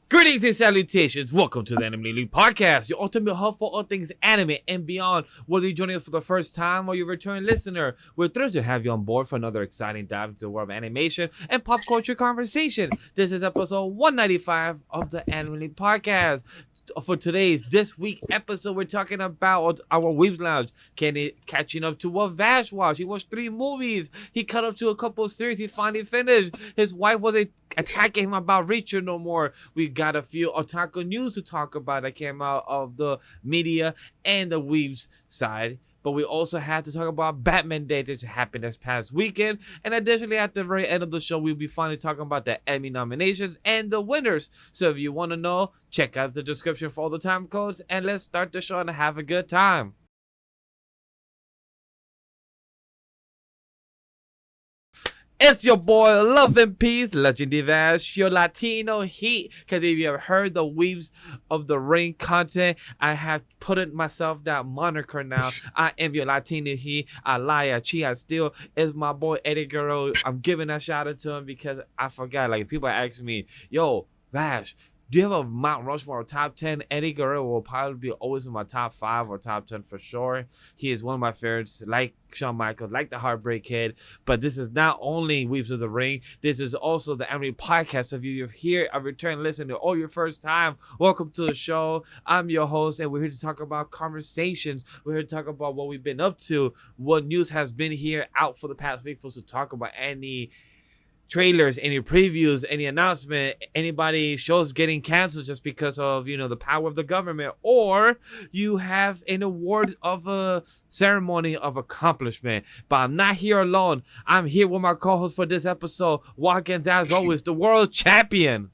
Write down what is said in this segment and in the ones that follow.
Greetings and salutations. Welcome to the Anime League Podcast, your ultimate hub for all things anime and beyond. Whether you're joining us for the first time or you're a returning listener, we're thrilled to have you on board for another exciting dive into the world of animation and pop culture conversation. This is episode 195 of the Anime League Podcast. For this week episode, we're talking about our Weebs Lounge. Kenny catching up to what Vash watched. He watched 3 movies. He caught up to a couple of series he finally finished. His wife wasn't attacking him about Reacher no more. We got a few Otaku news to talk about that came out of the media and the Weebs side. But we also had to talk about Batman Day that happened this past weekend. And additionally, at the very end of the show, we'll be finally talking about the Emmy nominations and the winners. So if you want to know, check out the description for all the time codes. And let's start the show and have a good time. It's your boy, Love and Peace, Legendary Vash, your Latino heat. Because if you have heard the Weebs of the Ring content, I have put it myself that moniker now. I am your Latino heat. I lie, I cheat, I steal. It's my boy Eddie Guerrero. I'm giving a shout out to him because I forgot. Like, people ask me, yo, Vash, do you have a Mount Rushmore top 10? Eddie Guerrero will probably be always in my top 5 or top 10 for sure. He is one of my favorites, like Shawn Michaels, like the Heartbreak Kid. But this is not only Weeps of the Ring. This is also the Anime Podcast. So if you're here, a return listener, or your first time, welcome to the show. I'm your host, and we're here to talk about conversations. We're here to talk about what we've been up to, what news has been here out for the past week for us to talk about any trailers, any previews, any announcement, anybody shows getting canceled just because of, the power of the government, or you have an award of a ceremony of accomplishment. But I'm not here alone. I'm here with my co-host for this episode, Whawkins, as always, the world champion.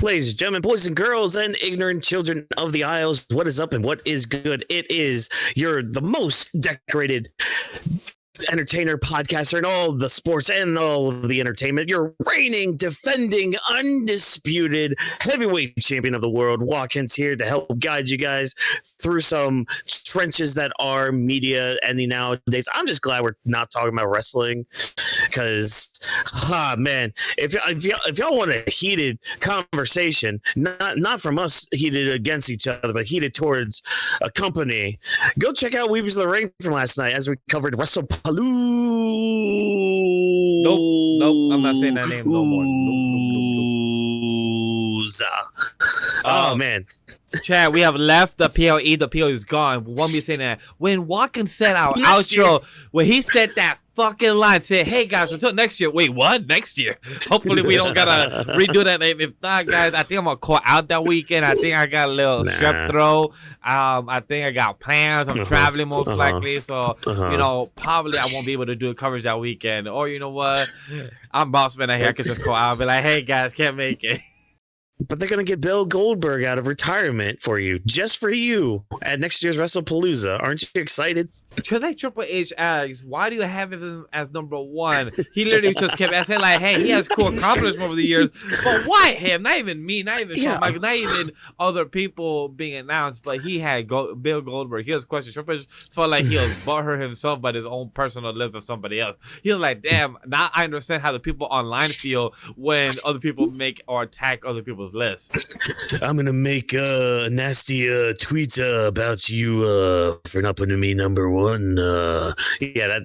Ladies and gentlemen, boys and girls, and ignorant children of the Isles, what is up and what is good? It is the most decorated entertainer, podcaster, and all the sports and all of the entertainment. Your reigning, defending, undisputed heavyweight champion of the world, Whawkins, here to help guide you guys through some trenches that are media ending nowadays. I'm just glad we're not talking about wrestling because, man, if y'all want a heated conversation, not from us heated against each other, but heated towards a company, go check out Weebs of the Ring from last night as we covered WrestlePalooza. Nope, I'm not saying that name no more. Oh, man. Chad, we have left the PLE. The PLE is gone. We won't be saying that. When Whawkins said our Next outro, year. when he said that fucking line, said, "Hey guys, until next year." Wait, what? Next year? Hopefully we don't gotta redo that name. If not, guys, I think I'm gonna call out that weekend. I think I got a little strep throat. I think I got plans. I'm traveling most likely, so probably I won't be able to do a coverage that weekend. Or you know what? I'm boss man out here. I could just call out and be like, "Hey guys, can't make it." But they're going to get Bill Goldberg out of retirement for you, just for you, at next year's WrestlePalooza. Aren't you excited? Because like Triple H asks, why do you have him as number 1? He literally just kept asking, like, hey, he has cool accomplishments over the years, but why him? Not even me, not even Shawn Michaels, not even other people being announced, but he had Bill Goldberg. He was questioned. Triple H felt like he was butthurt himself by his own personal list of somebody else. He was like, damn, now I understand how the people online feel when other people make or attack other people's lists. I'm going to make a nasty tweet about you for not putting me number 1.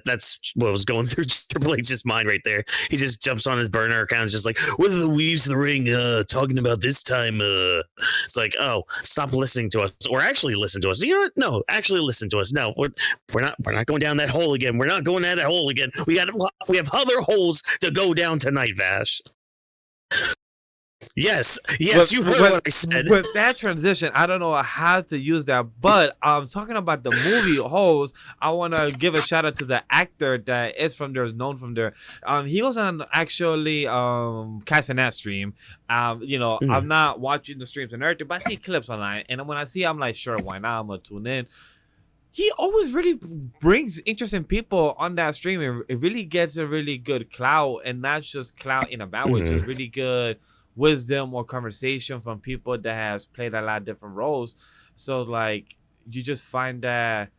That's what was going through Triple H's mind right there. He just jumps on his burner account, just like, what are the Weebs of the Ring talking about this time? It's like, oh, stop listening to us, or actually listen to us. You know what? No, actually listen to us. No, we're not going down that hole again. We're not going down that hole again. We have other holes to go down tonight, Vash. Yes, you heard what I said. With that transition, I don't know how to use that, but talking about the movie holes, I want to give a shout out to the actor that is from there, is known from there. He was on actually KAISEN stream. I'm not watching the streams and everything, but I see clips online, and when I see, I'm like, sure, why not? I'm gonna tune in. He always really brings interesting people on that stream. It really gets a really good clout, and not just clout in a bad way, just really good wisdom or conversation from people that has played a lot of different roles. So like you just find that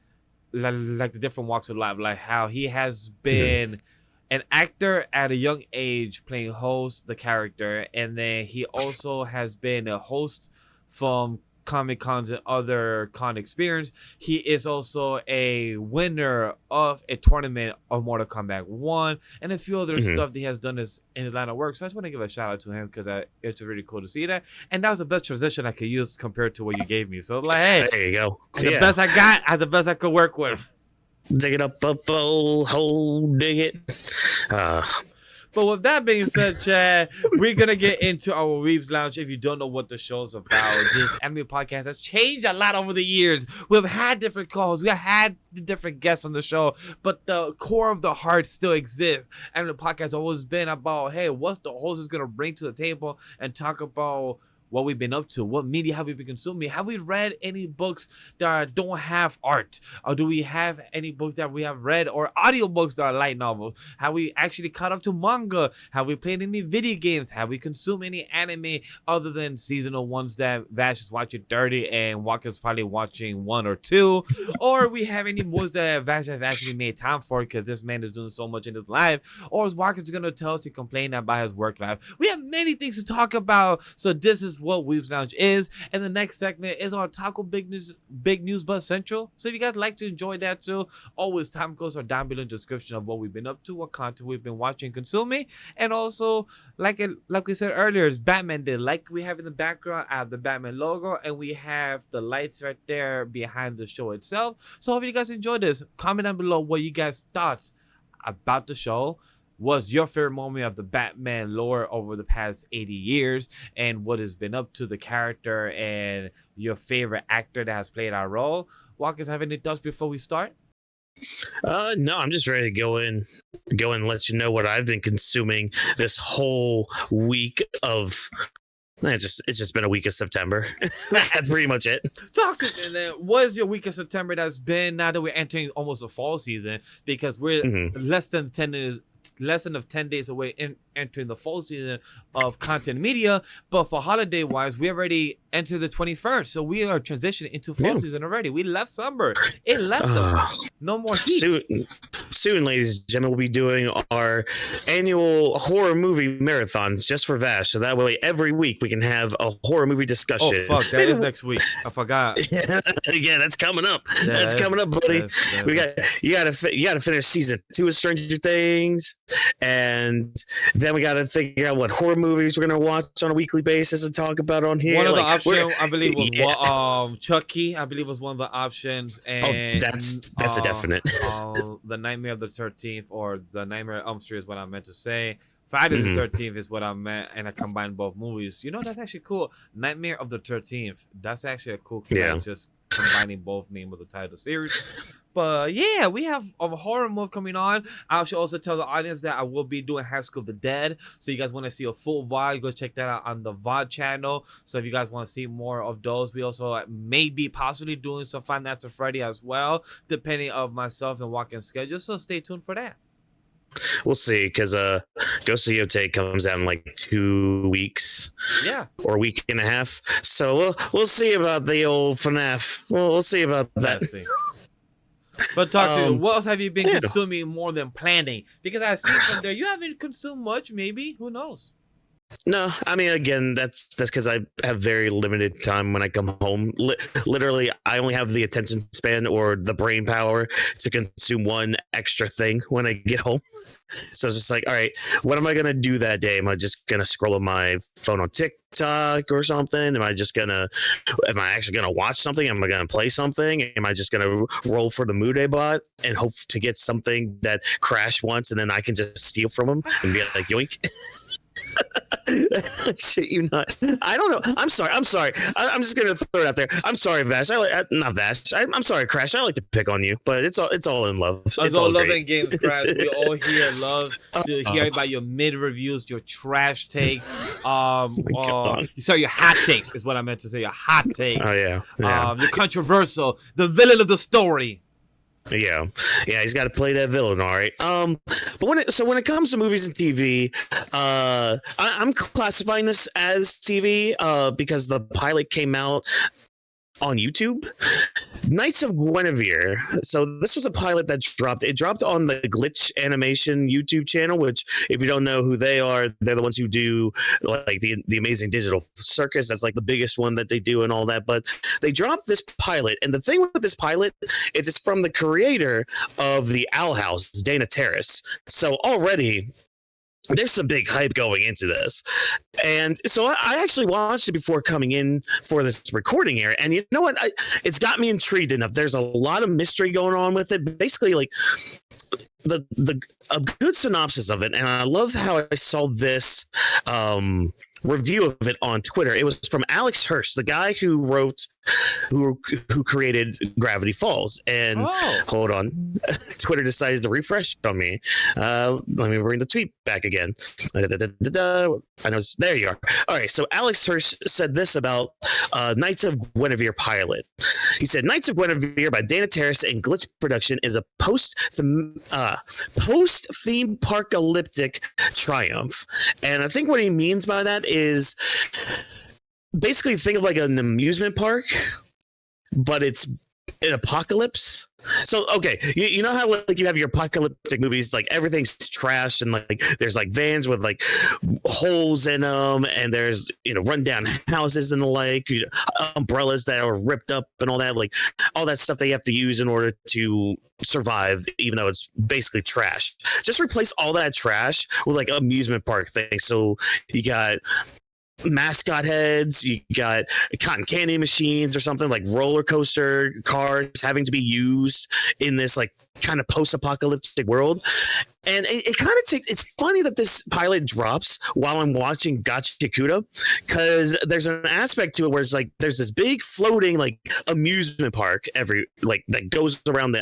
like the different walks of life, like how he has been an actor at a young age playing host the character, and then he also has been a host from Comic Cons and other con experience. He is also a winner of a tournament of Mortal Kombat 1 and a few other stuff that he has done in his line of work. So I just want to give a shout out to him because it's really cool to see that. And that was the best transition I could use compared to what you gave me. So like, hey, there you go. the best I got, as the best I could work with. Dig it up, hole, dig it. But with that being said, Chad, we're going to get into our Weebs Lounge. If you don't know what the show's about, this anime podcast has changed a lot over the years. We've had different calls. We have had the different guests on the show, but the core of the heart still exists. And the podcast has always been about, hey, what's the host is going to bring to the table and talk about what we've been up to, what media have we been consuming, have we read any books that don't have art, or do we have any books that we have read, or audiobooks that are light novels, have we actually caught up to manga, have we played any video games, have we consumed any anime other than seasonal ones that Vash is watching 30 and Whawkins probably watching 1 or 2, or we have any books that Vash has actually made time for because this man is doing so much in his life, or is Whawkins going to tell us to complain about his work life? We have many things to talk about, so this is what Weebs Lounge is, and the next segment is our Otaku big news buzz central. So if you guys like to enjoy that too, always time codes are down below in the description of what we've been up to, what content we've been watching, consuming, and also like we said earlier, it's Batman Day. Like we have in the background, I have the Batman logo, and we have the lights right there behind the show itself. So if you guys enjoyed this, comment down below what you guys thoughts about the show. Was your favorite moment of the Batman lore over the past 80 years, and what has been up to the character, and your favorite actor that has played our role? Walkers, have any thoughts before we start? No, I'm just ready to go in and let you know what I've been consuming this whole week of. It's just been a week of September. That's pretty much it. Talk to me. And then, what is your week of September that's been now that we're entering almost a fall season, because we're less than 10 days away in entering the fall season of content media. But for holiday wise, we already entered the 21st, so we are transitioning into fall season already. We left summer. It left us. No more heat. Soon, ladies and gentlemen, we'll be doing our annual horror movie marathon just for Vash, so that way every week we can have a horror movie discussion. Oh fuck, that is next week. I forgot. Yeah, that's coming up. Yeah, that's coming up, buddy. You gotta finish season 2 of Stranger Things, and then we gotta figure out what horror movies we're gonna watch on a weekly basis and talk about on here. One of the options, I believe, was Chucky. I believe was one of the options, and that's a definite. The Nightmare of the 13th, or the Nightmare of Elm Street is what I meant to say. Friday the 13th is what I meant, and I combined both movies. You know, that's actually cool. Nightmare of the 13th. That's actually a cool connection, just combining both name of the title series. But yeah, we have a horror movie coming on. I should also tell the audience that I will be doing High School of the Dead. So you guys want to see a full VOD, go check that out on the VOD channel. So if you guys want to see more of those, we also may be possibly doing some Five Nights at Freddy as well, depending on myself and Whawkins' schedule. So stay tuned for that. We'll see, because Ghost of Yotei comes out in like 2 weeks, or a week and a half. So we'll see about the old FNAF. We'll see about that. But talk to you. What else have you been consuming more than planning? Because I see from there you haven't consumed much. Maybe, who knows? No, I mean, again, that's because I have very limited time when I come home. Literally, I only have the attention span or the brain power to consume one extra thing when I get home. So it's just like, all right, what am I going to do that day? Am I just going to scroll on my phone on TikTok or something? Am I actually going to watch something? Am I going to play something? Am I just going to roll for the Mude bot and hope to get something that crashed once and then I can just steal from them and be like, yoink? Shit, you not. I don't know. I'm sorry. I'm just gonna throw it out there. I'm sorry, Vash. Not Vash. I'm sorry, Crash. I like to pick on you, but it's all in love. It's all love and games, Crash. We all here love to hear about your mid reviews, your trash takes. Sorry, your hot takes is what I meant to say. Your hot takes. Oh yeah. Your controversial, the villain of the story. Yeah, he's got to play that villain, all right. But when it comes to movies and TV, I'm classifying this as TV because the pilot came out on YouTube. Knights of Guinevere. So this was a pilot that dropped. It dropped on the Glitch Animation YouTube channel, which, if you don't know who they are, they're the ones who do like the Amazing Digital Circus. That's like the biggest one that they do and all that. But they dropped this pilot, and the thing with this pilot is it's from the creator of the Owl House, Dana Terrace. So already there's some big hype going into this. And so I actually watched it before coming in for this recording here. And you know what? It's got me intrigued enough. There's a lot of mystery going on with it. Basically, like a good synopsis of it. And I love how I saw this review of it on Twitter. It was from Alex Hirsch, the guy who created Gravity Falls. And hold on, Twitter decided to refresh on me. Let me bring the tweet back again. I know there you are. All right, so Alex Hirsch said this about Knights of Guinevere pilot. He said, Knights of Guinevere by Dana Terrace and Glitch Production is a post-theme park-apocalyptic triumph. And I think what he means by that is basically think of like an amusement park, but it's an apocalypse. So okay, you know how like you have your apocalyptic movies, like everything's trashed and like there's like vans with like holes in them, and there's rundown houses and the like, umbrellas that are ripped up and all that, like all that stuff they have to use in order to survive, even though it's basically trash. Just replace all that trash with like amusement park things. So you got mascot heads, you got cotton candy machines or something, like roller coaster cars having to be used in this like kind of post-apocalyptic world. And it kind of takes, it's funny that this pilot drops while I'm watching Gachakuda, because there's an aspect to it where it's like there's this big floating like amusement park that goes around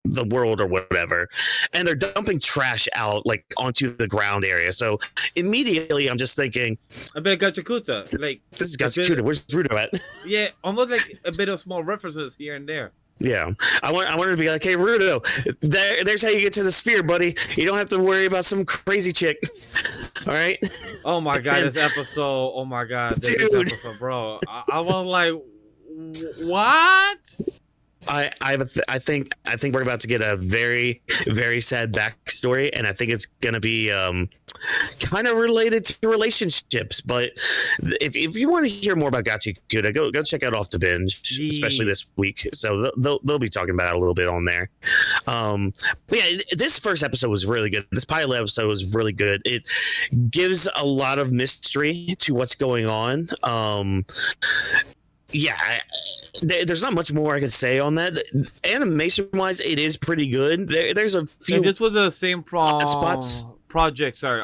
the world or whatever, and they're dumping trash out like onto the ground area. So immediately I'm just thinking a bit of Gachakuda, like this is Gachakuda. Where's Rudo at? Yeah, almost like a bit of small references here and there. Yeah, I wanted to be like, hey Rudo, there's how you get to the sphere, buddy. You don't have to worry about some crazy chick. All right. Oh my god, this episode. Oh my god, this episode, bro. I was like, what? I think we're about to get a very, very sad backstory, and I think it's gonna be kind of related to relationships. But if you want to hear more about Gachakuda, go check out Off the Binge, especially this week. So they'll be talking about it a little bit on there. But yeah, this first episode was really good. This pilot episode was really good. It gives a lot of mystery to what's going on. Yeah, there's not much more I can say on that. Animation wise, it is pretty good. There's a few. And this was the same spots. Project, sorry,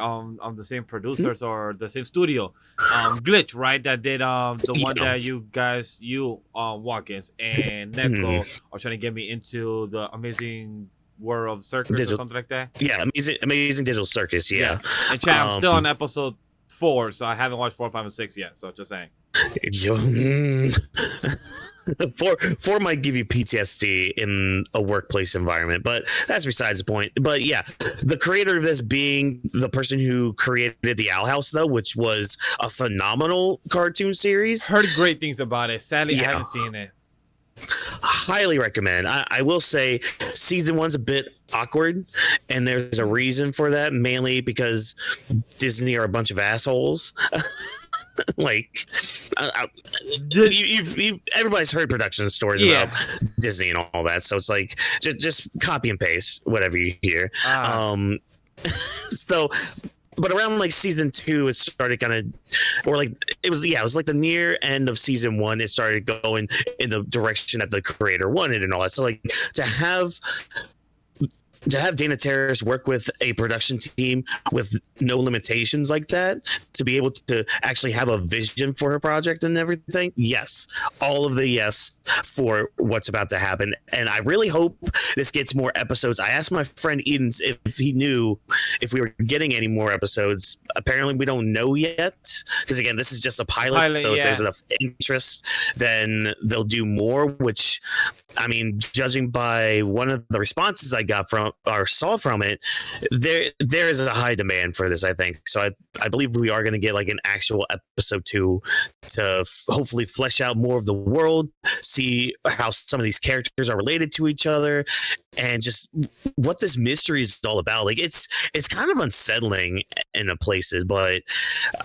the same producers or the same studio, Glitch, right? That did the one that you Whawkins and Neko are trying to get me into the Amazing World of Circus or something like that. Yeah, amazing Digital Circus. Yeah, and Chad, I'm still on episode 4, so I haven't watched 4, 5, and 6 yet. So just saying. 4 might give you PTSD in a workplace environment, but that's besides the point. But yeah, the creator of this being the person who created the Owl House, though, which was a phenomenal cartoon series. Heard great things about it. Sadly, I haven't seen it. Highly recommend. I will say season 1's a bit awkward, and there's a reason for that, mainly because Disney are a bunch of assholes. Like everybody's heard production stories about Disney and all that, so it's like just copy and paste whatever you hear. So but around like season 2 it started kind of, or like it was like the near end of season 1, it started going in the direction that the creator wanted and all that. So like to have Dana Terrace work with a production team with no limitations like that, to be able to actually have a vision for her project and everything. Yes. All of the yes for what's about to happen. And I really hope this gets more episodes. I asked my friend Eden if he knew if we were getting any more episodes apparently we don't know yet, because again, this is just a pilot, so if there's enough interest, then they'll do more, which, I mean, judging by one of the responses I got from or saw from it, there is a high demand for this, I think. So I believe we are going to get like an actual episode 2 to hopefully flesh out more of the world, see how some of these characters are related to each other, and just what this mystery is all about. Like it's kind of unsettling in places, but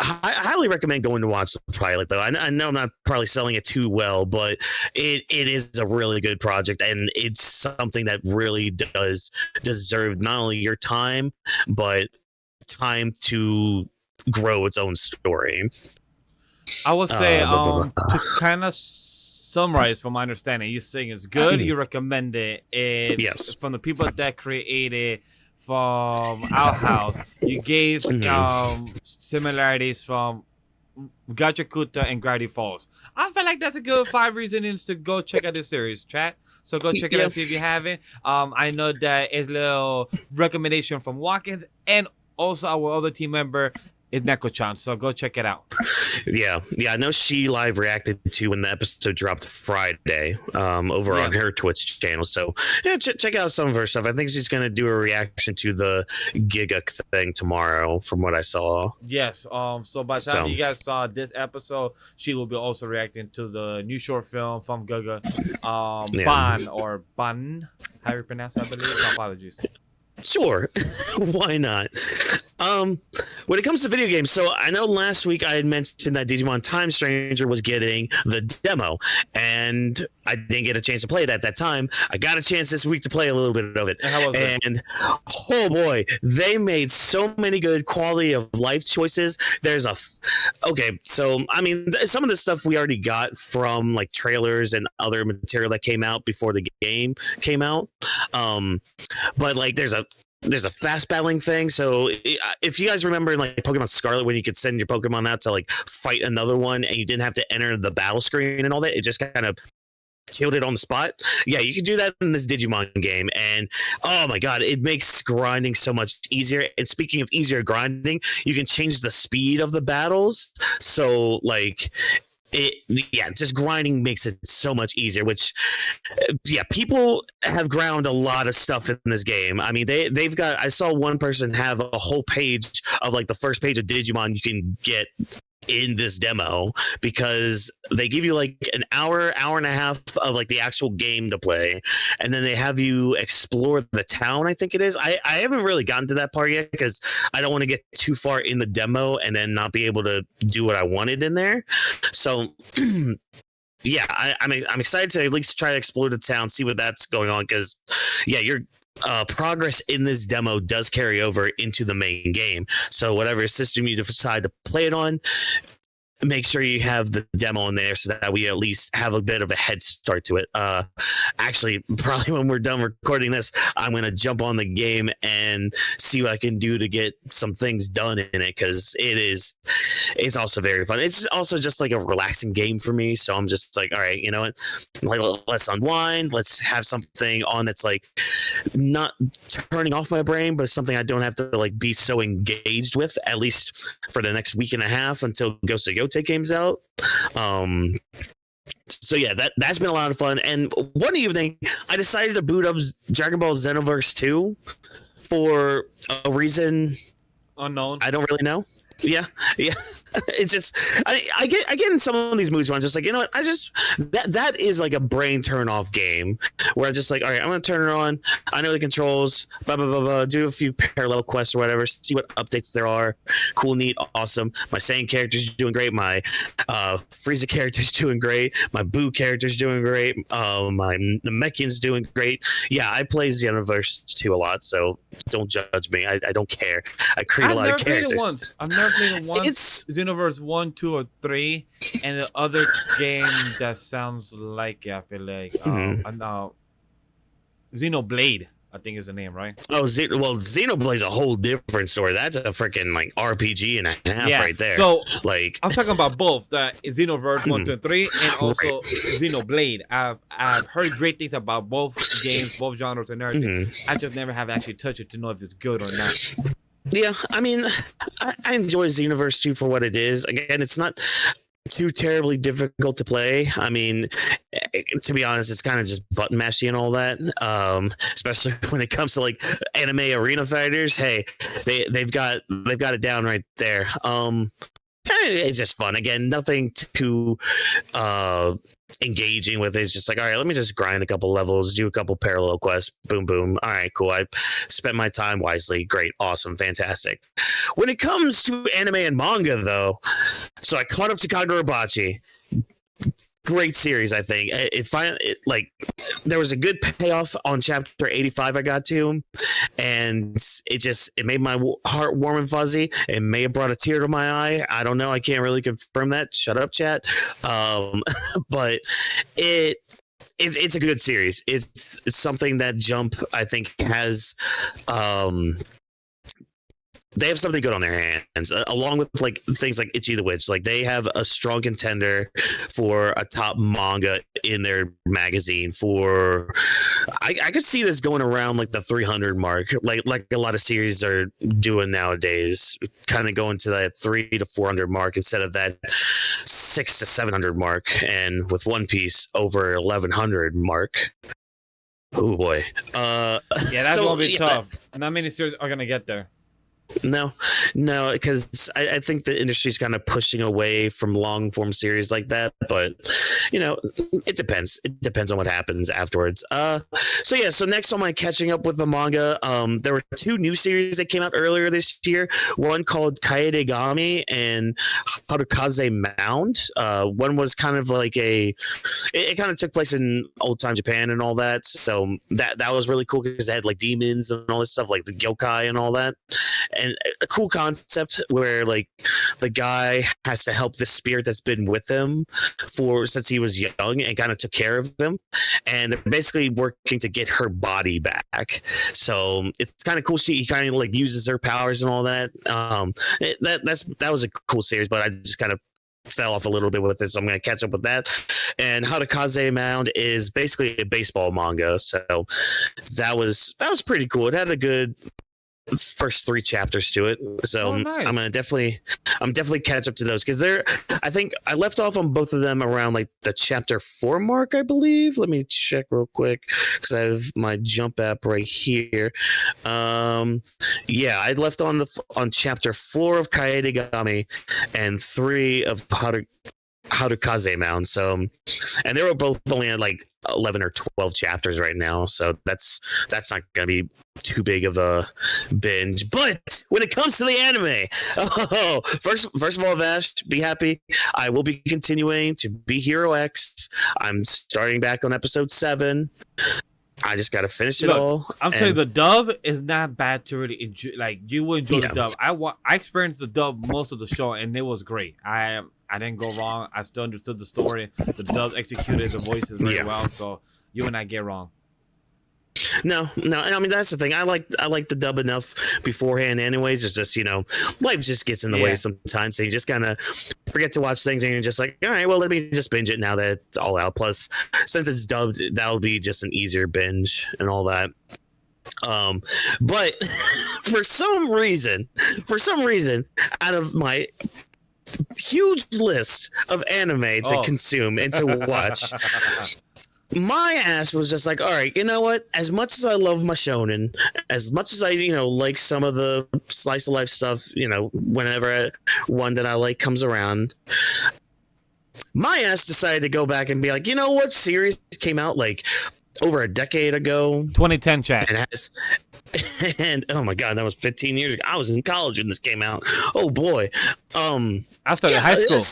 I highly recommend going to watch the pilot, though. I know I'm not probably selling it too well, but it is a really good project, and it's something that really does deserve not only your time, but time to grow its own story. I would say to kind of summarize from my understanding, you're saying it's good, you recommend it. It's from the people that created from Outhouse. You gave similarities from Gachakuta and Gravity Falls. I feel like that's a good 5 reasons to go check out this series, chat. So go check it out, see if you haven't. I know that it's a little recommendation from Whawkins, and also our other team member is Neko-chan. So go check it out. Yeah. I know she live reacted to when the episode dropped Friday over on her Twitch channel. So yeah, check out some of her stuff. I think she's going to do a reaction to the Giga thing tomorrow, from what I saw. Yes. So by the time you guys saw this episode, she will be also reacting to the new short film from Giga, Ban or Ban, how you pronounce it, I believe. My apologies. Sure. Why not? When it comes to video games, so I know last week I had mentioned that Digimon Time Stranger was getting the demo, and I didn't get a chance to play it at that time. I got a chance this week to play a little bit of it. And how was it? And oh boy, they made so many good quality of life choices. There's okay, so I mean, some of the stuff we already got from like trailers and other material that came out before the game came out. But like there's a fast battling thing. So if you guys remember in like Pokemon Scarlet, when you could send your Pokemon out to like fight another one and you didn't have to enter the battle screen and all that, it just kind of killed it on the spot. Yeah, you can do that in this Digimon game, and oh my god, it makes grinding so much easier. And speaking of easier grinding, you can change the speed of the battles, so like just grinding makes it so much easier, which people have ground a lot of stuff in this game. I mean, they've got, I saw one person have a whole page of like the first page of Digimon you can get in this demo, because they give you like an hour and a half of like the actual game to play, and then they have you explore the town, I think it is. I haven't really gotten to that part yet because I don't want to get too far in the demo and then not be able to do what I wanted in there. So yeah, I'm excited to at least try to explore the town, see what that's going on, because your progress in this demo does carry over into the main game. So whatever system you decide to play it on, make sure you have the demo in there so that we at least have a bit of a head start to it. Actually, probably when we're done recording this, I'm going to jump on the game and see what I can do to get some things done in it, because it's also very fun. It's also just like a relaxing game for me. So I'm just like, all right, you know what? Like, let's unwind. Let's have something on that's like not turning off my brain, but something I don't have to like be so engaged with, at least for the next week and a half until Ghost of Yote game's out. So yeah, that's been a lot of fun. And one evening I decided to boot up Dragon Ball Xenoverse 2 for a reason unknown. I don't really know. Yeah. It's just I get in some of these moods where I'm just like, you know what, that is like a brain turn off game where I'm just like, all right, I'm gonna turn it on. I know the controls, blah blah blah blah. Do a few parallel quests or whatever. See what updates there are. Cool, neat, awesome. My Saiyan character's doing great. My Frieza character's doing great. My Boo character's doing great. My Namekian's doing great. Yeah, I play Xenoverse 2 a lot, so don't judge me. I don't care. I create a lot of characters. I've never played it once. It's Universe 1, 2, or 3, and the other game that sounds like it, I feel like Xenoblade, I think is the name, right? Oh, Xenoblade's a whole different story. That's a freaking like RPG and a half right there. So like I'm talking about both the Xenoverse 1, 2, and 3, and also Xenoblade. I've heard great things about both games, both genres and everything. I just never have actually touched it to know if it's good or not. Yeah, I mean, I enjoy Xenoverse 2 for what it is. Again, it's not too terribly difficult to play. I mean, to be honest, it's kind of just button mashy and all that. Especially when it comes to like anime arena fighters. Hey, they've got it down right there. It's just fun. Again, nothing too engaging with it. It's just like, all right, let me just grind a couple levels, do a couple parallel quests, boom, boom. All right, cool. I spent my time wisely. Great, awesome, fantastic. When it comes to anime and manga, though, so I caught up to Kagurabachi. Great series, I think. Like there was a good payoff on chapter 85 I got to, and it made my heart warm and fuzzy. It may have brought a tear to my eye. I don't know. I can't really confirm that. Shut up, chat. But it's a good series. It's something that Jump, I think, has they have something good on their hands, along with like things like Ichi the Witch. Like they have a strong contender for a top manga in their magazine. I could see this going around like the 300 mark, like a lot of series are doing nowadays, kind of going to that 300 to 400 mark instead of that 600 to 700 mark, and with One Piece over 1100 mark. Oh boy, yeah, that's gonna be tough. Not many series are gonna get there. No, because I think the industry's kind of pushing away from long form series like that. But it depends. It depends on what happens afterwards. So next on my catching up with the manga, there were 2 new series that came out earlier this year. One called Kaedegami and Harukaze Mound. One was kind of like it kind of took place in old time Japan and all that. So that was really cool because it had like demons and all this stuff, like the yokai and all that. And a cool concept where like the guy has to help this spirit that's been with him since he was young and kind of took care of him, and they're basically working to get her body back. So it's kind of cool. He kind of like uses her powers and all that. That was a cool series, but I just kind of fell off a little bit with it, so I'm going to catch up with that. And Harukaze Mound is basically a baseball manga, so that was pretty cool. It had a good first 3 chapters to it, so nice. I'm definitely catch up to those because I think I left off on both of them around like the chapter 4 mark, I believe. Let me check real quick because I have my Jump app right here. I left on chapter 4 of Kaedegami and 3 of Harukaze Mound. So, and they were both only at like 11 or 12 chapters right now. So that's not going to be too big of a binge. But when it comes to the anime, first of all, Vash, be happy. I will be continuing to be Hero X. I'm starting back on episode 7. I just got to finish it all. I'm telling you, the dub is not bad to really enjoy. Like, you will enjoy the dub. I experienced the dub most of the show, and it was great. I didn't go wrong. I still understood the story. The dub executed the voices very well, so you would not get wrong. No. I mean, that's the thing. I like the dub enough beforehand anyways. It's just, life just gets in the way sometimes. So you just kind of forget to watch things and you're just like, all right, well, let me just binge it now that it's all out. Plus, since it's dubbed, that'll be just an easier binge and all that. But for some reason, out of my huge list of anime to consume and to watch, my ass was just like, all right, you know what? As much as I love my shonen, as much as I, like some of the slice of life stuff, whenever one that I like comes around, my ass decided to go back and be like, you know what series came out like over a decade ago? 2010 chat. And oh my god, that was 15 years ago. I was in college when this came out. Oh boy. I started high school.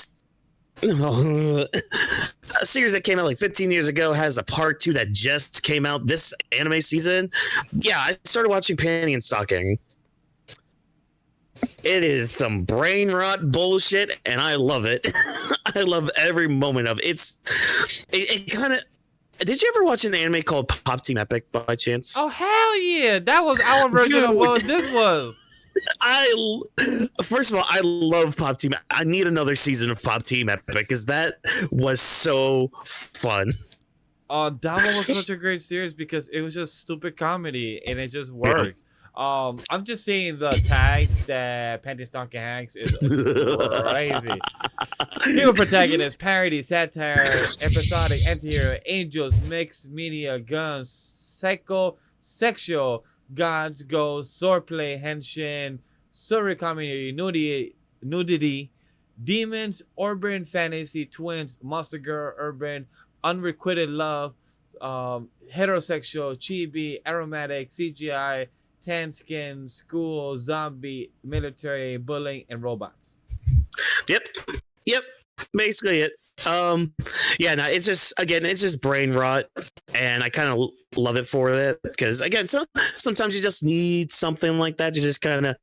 A series that came out like 15 years ago has a part 2 that just came out this anime season. Yeah, I started watching Panty and Stocking. It is some brain rot bullshit, and I love it. I love every moment of it. It kind of. Did you ever watch an anime called Pop Team Epic by chance? Oh hell yeah! That was our version of what this was. First of all, I love Pop Team. I need another season of Pop Team Epic because that was so fun. That one was such a great series because it was just stupid comedy and it just worked. I'm just seeing the tags that Panty Stonking Hanks is crazy. Female protagonist, parody, satire, episodic, anti-hero, angels, mixed media, guns, sexual, gods, ghosts, swordplay, henshin, survey community, nudity, demons, urban fantasy, twins, monster girl, urban, unrequited love, heterosexual, chibi, aromatic, CGI, tan skin, school, zombie, military, bullying, and robots. Yep, basically it. Yeah, no, it's just brain rot, and I kind of love it for it because again, sometimes you just need something like that to just kind of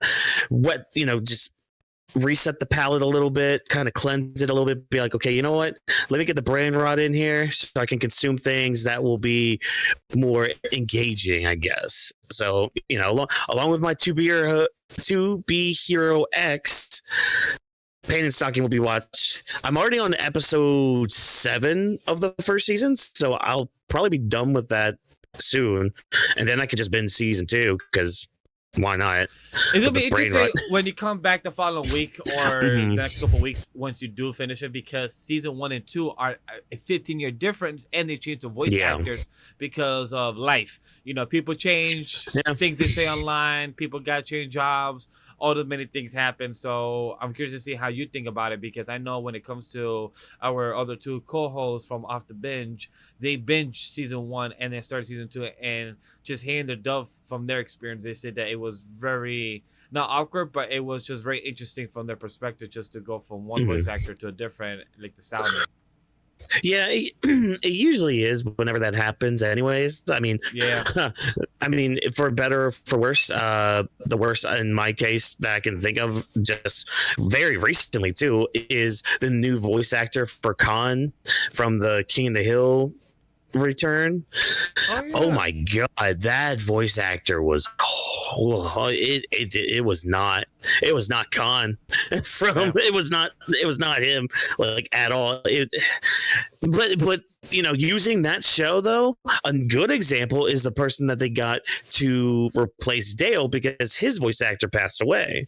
just reset the palate a little bit, kind of cleanse it a little bit, be like, okay, you know what, let me get the brain rot in here so I can consume things that will be more engaging, I guess. So along with my to be hero X, Pain and Stocking will be watched. I'm already on episode 7 of the first season, so I'll probably be done with that soon, and then I could just binge season 2 because why not? It'll be interesting when you come back the following week or the next couple of weeks once you do finish it, because season 1 and 2 are a 15-year difference, and they changed the voice actors because of life. People change, things they say online, people got to change jobs, all the many things happen. So I'm curious to see how you think about it, because I know when it comes to our other 2 co-hosts from Off the Binge, they binged season 1 and then started season 2, and just hearing the dub from their experience, they said that it was very not awkward, but it was just very interesting from their perspective, just to go from one voice actor to a different, like the sound. Yeah, it usually is whenever that happens anyways. I mean, for better or for worse, the worst in my case that I can think of just very recently too is the new voice actor for Khan from the King of the Hill return. Oh my god, that voice actor was it was not Khan from it was not him, like, at all. But using that show though, a good example is the person that they got to replace Dale, because his voice actor passed away.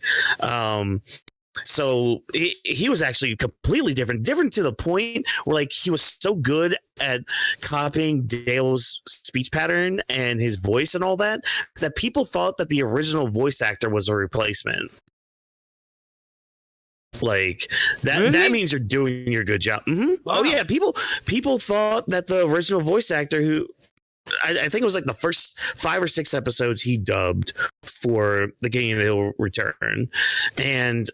So he was actually completely different to the point where, like, he was so good at copying Dale's speech pattern and his voice and all that people thought that the original voice actor was a replacement. Like that. Really? That means you're doing your good job. Wow. Oh yeah, people thought that the original voice actor, who I think it was like the first 5 or 6 episodes he dubbed for the King of the Hill return, and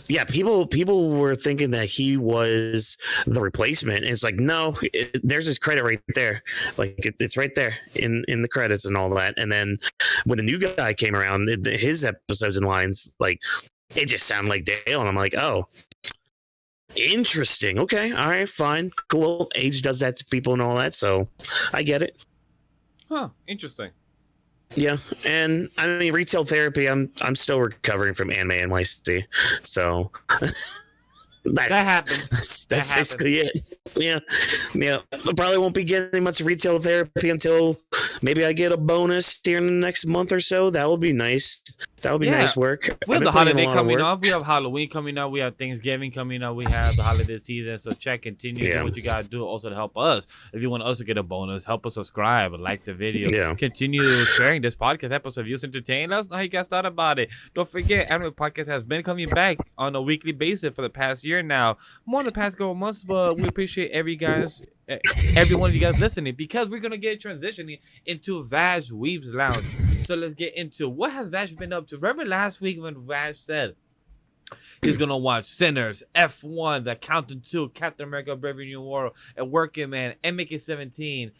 yeah, people were thinking that he was the replacement, and it's like, no, there's his credit right there, like it's right there in the credits and all that. And then when the new guy came around, his episodes and lines, like, it just sounded like Dale, and I'm like, oh, interesting. Okay, all right, fine, cool. Age does that to people and all that, so I get it. Huh, interesting. Yeah, and I mean, retail therapy, I'm still recovering from Anime NYC, so that happens. That's basically it. Yeah. I probably won't be getting much retail therapy until maybe I get a bonus here in the next month or so. That would be nice. That would be nice work. We have the holiday coming up. We have Halloween coming up. We have Thanksgiving coming up. We have the holiday season. So continue do what you gotta do also to help us. If you want us to get a bonus, help us subscribe, like the video. Yeah. Continue sharing this podcast episode. If you entertain us, how you guys thought about it. Don't forget, Anime Podcast has been coming back on a weekly basis for the past year now. More than the past couple months, but we appreciate every one of you guys listening, because we're gonna get transitioning into Vash Weebs Lounge. So let's get into what has Vash been up to. Remember last week when Vash said he's gonna watch Sinners, F1, The Countdown 2, Captain America: Brave New World, and Working Man, MK17.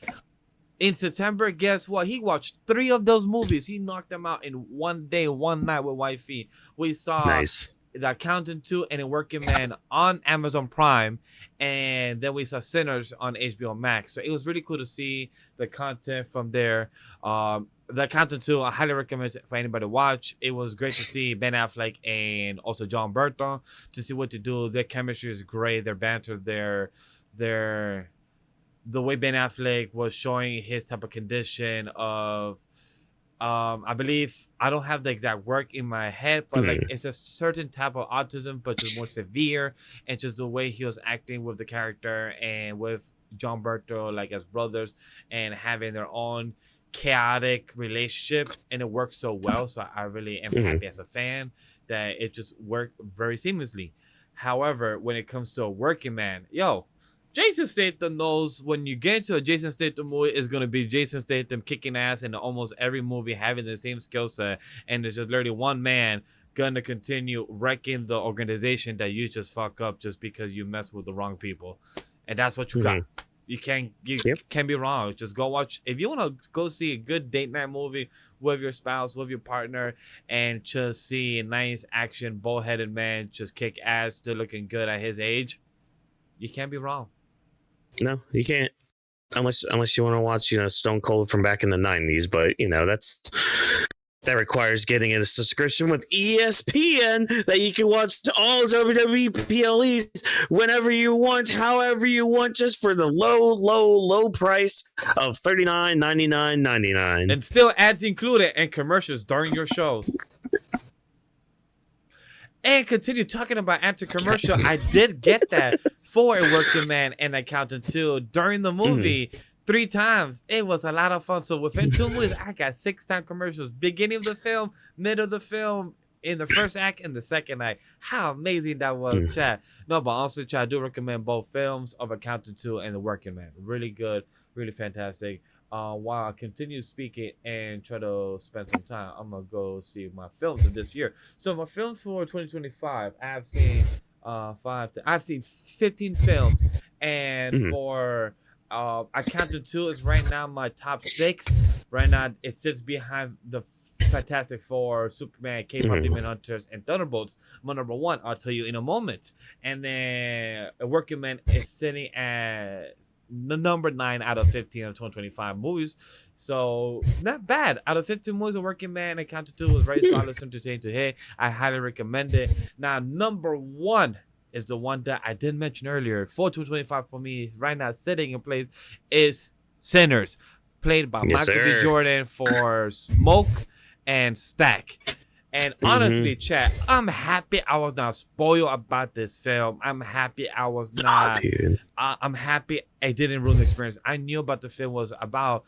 In September, guess what? He watched 3 of those movies. He knocked them out in one day, one night with wifey. We saw The Countdown 2 and Working Man on Amazon Prime, and then we saw Sinners on HBO Max. So it was really cool to see the content from there. The Countdown 2, I highly recommend it for anybody to watch. It was great to see Ben Affleck and also John Burton, to see what to do. Their chemistry is great. Their banter, the way Ben Affleck was showing his type of condition of I believe I don't have the exact work in my head, but like it's a certain type of autism, but just more severe, and just the way he was acting with the character and with John Berto, like as brothers, and having their own chaotic relationship, and it works so well. So I really am happy as a fan that it just worked very seamlessly. However, when it comes to a working man, yo, Jason Statham knows when you get into a Jason Statham movie, it's gonna be Jason Statham kicking ass in almost every movie, having the same skill set, and there's just literally one man gonna continue wrecking the organization that you just fuck up just because you mess with the wrong people, and that's what you got. You can't be wrong. Just go watch if you want to go see a good date night movie with your spouse, with your partner, and just see a nice action, bullheaded man just kick ass, still looking good at his age. You can't be wrong. No, you can't. Unless you want to watch, Stone Cold from back in the 90s, but that requires getting a subscription with ESPN that you can watch all WWE PLEs whenever you want, however you want, just for the low price of $39.99.99. And still ads included and commercials during your shows. And continue talking about anti-commercial. I did get that for a working man and accountant too during the movie 3 times. It was a lot of fun. So within 2 movies, I got 6 time commercials. Beginning of the film, middle of the film, in the first act, and the second act. How amazing that was, chat. No, but honestly, chat, I do recommend both films of Accountant 2 and The Working Man. Really good, really fantastic. While I continue speaking and try to spend some time, I'm gonna go see my films of this year. So my films for 2025, I've seen I've seen 15 films, and for Accountant 2 is right now my top 6. Right now it sits behind the Fantastic Four, Superman, K-pop Demon Hunters, and Thunderbolts. My number 1, I'll tell you in a moment. And then A Working Man is sitting at the number 9 out of 15 of 2025 movies. So not bad. Out of 15 movies, A Working Man, Accountant 2 was very solid, entertaining to hit. I highly recommend it. Now, number 1 is the one that I did mention earlier. For 2025 for me, right now sitting in place, is Sinners, played by Michael B. Jordan for Smoke and Stack. And honestly, chat, I'm happy I was not spoiled about this film. I'm happy I was not. I'm happy I didn't ruin the experience. I knew about the film was about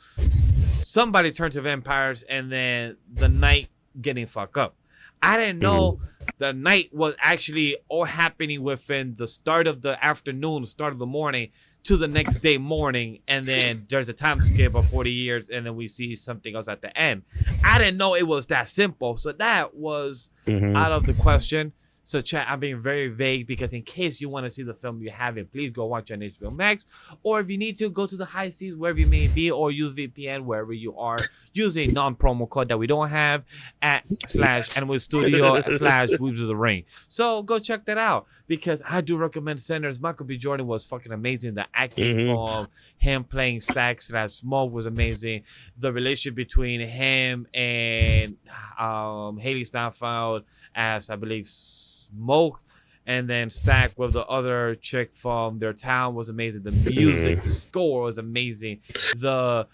somebody turned to vampires and then the night getting fucked up. I didn't know the night was actually all happening within the start of the afternoon, start of the morning, to the next day morning, and then there's a time skip of 40 years, and then we see something else at the end. I didn't know it was that simple, so that was out of the question. So chat, I'm being very vague because in case you want to see the film you haven't, please go watch on HBO Max, or if you need to, go to the high seas wherever you may be, or use VPN wherever you are. Use a non-promo code that we don't have at /Animal Studio /Weebs of the Ring. So go check that out because I do recommend Sinners. Michael B. Jordan was fucking amazing. The acting from him playing Stack /Smoke was amazing. The relationship between him and Haley Steinfeld as I believe Smoke, and then Stack with the other chick from their town was amazing. The music, the score was amazing. The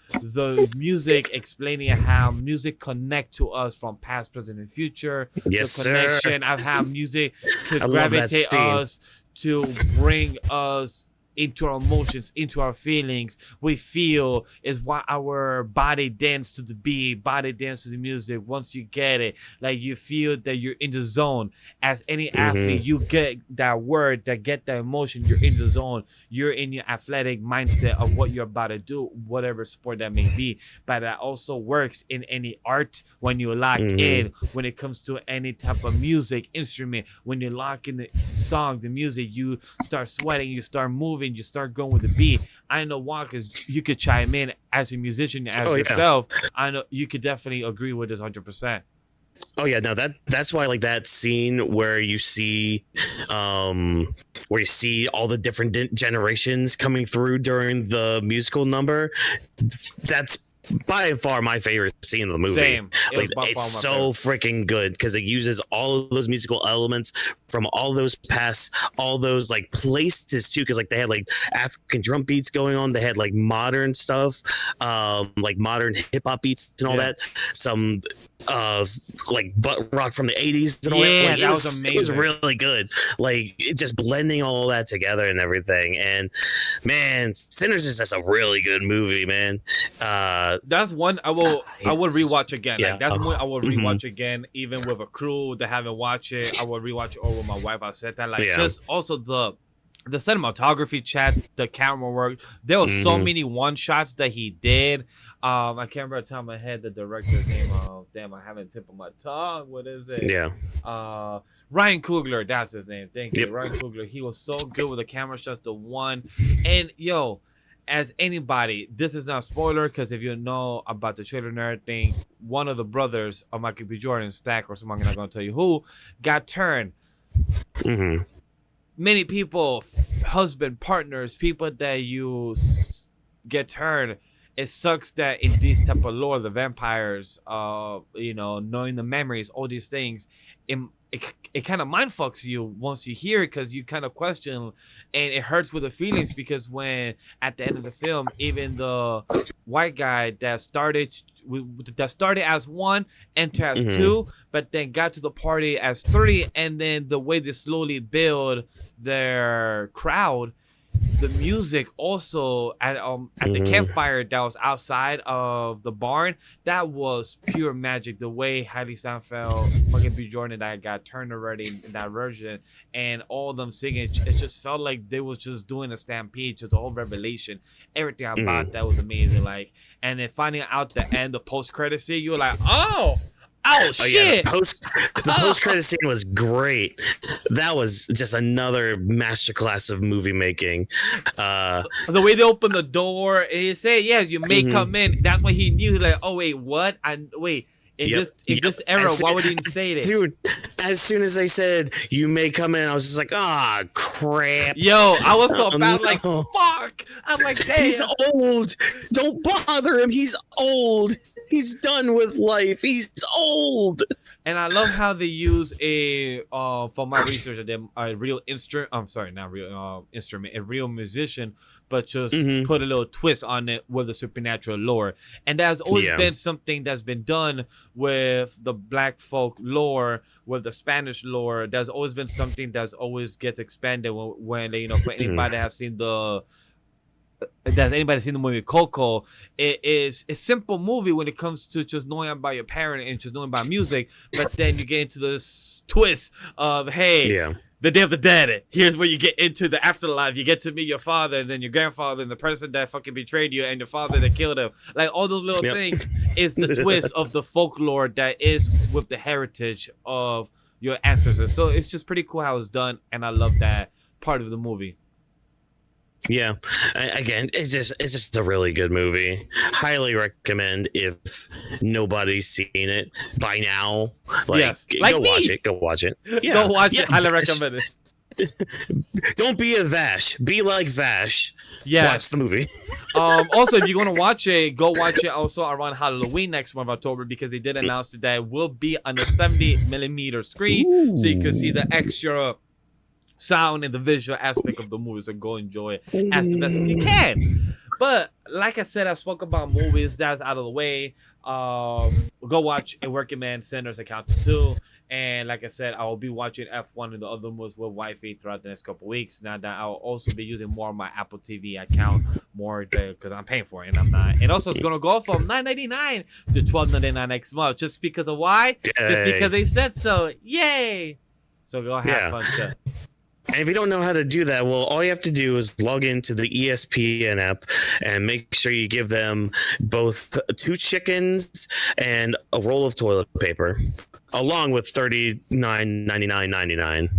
music explaining how music connect to us from past, present, and future. Yes, the connection of how music could I gravitate us to bring us into our emotions, into our feelings. We feel is why our body dance to the beat, body dance to the music. Once you get it, like you feel that you're in the zone. As any athlete, you get that word, that get that emotion. You're in the zone. You're in your athletic mindset of what you're about to do, whatever sport that may be. But that also works in any art when you lock in. When it comes to any type of music instrument, when you lock in the song, the music, you start sweating, you start moving. You start going with the beat. I know Whawkins, you could chime in as a musician, as yourself. Yeah. I know you could definitely agree with this 100%. Oh yeah, no, that's why I like that scene where you see all the different generations coming through during the musical number. That's by far my favorite scene of the movie. Same. Like, it's so freaking good because it uses all of those musical elements from all those all those like places too. Because like they had like African drum beats going on, they had like modern stuff, like modern hip hop beats and all that. Some like butt rock from the 80s and all that. Like, that was amazing. It was really good. Like it just blending all that together and everything. And man, Sinners is just a really good movie, man. That's one I would rewatch again. Yeah. Like, that's one I will rewatch again, even with a crew that haven't watched it. I will rewatch it over with my wife. I said that, like, just also the cinematography, chat, the camera work. There were so many one shots that he did. I can't remember the top of my head the director's name. Damn, I haven't tip of my tongue. What is it? Yeah. Ryan Coogler, that's his name. Thank you, Ryan Coogler. He was so good with the camera shots. The one, and yo, as anybody, this is not a spoiler because if you know about the trailer and everything, one of the brothers of Michael B. Jordan, Stack or someone, I'm not going to tell you who, got turned. Many people, husband, partners, people that you get turned. It sucks that in this type of lore, the vampires, knowing the memories, all these things, it kind of mind fucks you once you hear it because you kind of question, and it hurts with the feelings because when at the end of the film, even the white guy that started as one entered as two, but then got to the party as three, and then the way they slowly build their crowd. The music also at the campfire that was outside of the barn, that was pure magic. The way Hailey Steinfeld, fucking B. Jordan, that got turned already in that version, and all of them singing, it just felt like they was just doing a stampede, just a whole revelation. Everything about that was amazing. Like, and then finding out the end, the post credit scene, you were like, oh shit! Yeah, the post credit scene was great. That was just another masterclass of movie making. The way they opened the door and he said, "Yes, you may come in." That's what he knew. He's like, "Oh wait, what? In this era, why would he even say that?" Dude, as soon as they said you may come in, I was just like, "Ah, crap!" Yo, I was so bad, like, fuck. I'm like, damn. He's old. Don't bother him. He's old. He's done with life. He's old. And I love how they use for my research, a real instrument. I'm sorry, not real instrument, a real musician, but just put a little twist on it with the supernatural lore. And that's always been something that's been done with the black folk lore, with the Spanish lore. There's always been something that's always gets expanded when they, for anybody has seen Does anybody seen the movie Coco? It is a simple movie when it comes to just knowing about your parent and just knowing about music, but then you get into this twist of, hey, the Day of the Dead. Here's where you get into the afterlife. You get to meet your father and then your grandfather and the person that fucking betrayed you and your father that killed him. Like, all those little things is the twist of the folklore that is with the heritage of your ancestors. So it's just pretty cool how it's done, and I love that part of the movie. Yeah, again, it's just a really good movie. Highly recommend if nobody's seen it by now. Go watch it. Yeah. Go watch it. Highly recommend it. Don't be a Vash. Be like Vash. Yeah. Watch the movie. Also, if you're gonna watch it, go watch it also around Halloween next month, October, because they did announce that it will be on a 70mm screen, so you can see the extra sound and the visual aspect of the movie. So go enjoy it as the best as you can. But like I said, I spoke about movies. That's out of the way. Go watch A Working Man, Sinners, Accountant 2. And like I said, I will be watching F1 and the other movies with wifey throughout the next couple weeks. Now that I'll also be using more of my Apple TV account more because I'm paying for it and I'm not. And also it's gonna go from $9.99 to $12.99 next month. Just because of why? Yay. Just because they said so. Yay! So go have fun too. And if you don't know how to do that, well, all you have to do is log into the ESPN app and make sure you give them both 2 chickens and a roll of toilet paper. along with $39.99.99.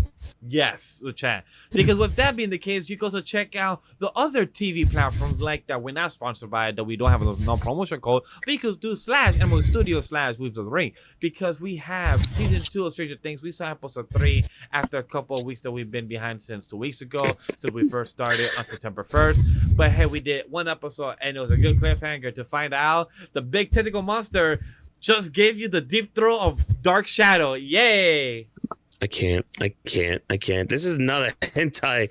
Yes, chat. Because with that being the case, you can also check out the other TV platforms like that. We're not sponsored by it, that we don't have a non-promotion code. But you can do /Emma Studio /Weebs of the Ring. Because we have season 2 of Stranger Things. We saw episode 3 after a couple of weeks that we've been behind since 2 weeks ago. So we first started on September 1st. But hey, we did one episode and it was a good cliffhanger to find out the big tentacle monster just gave you the deep throat of Dark Shadow. Yay! I can't. This is not a hentai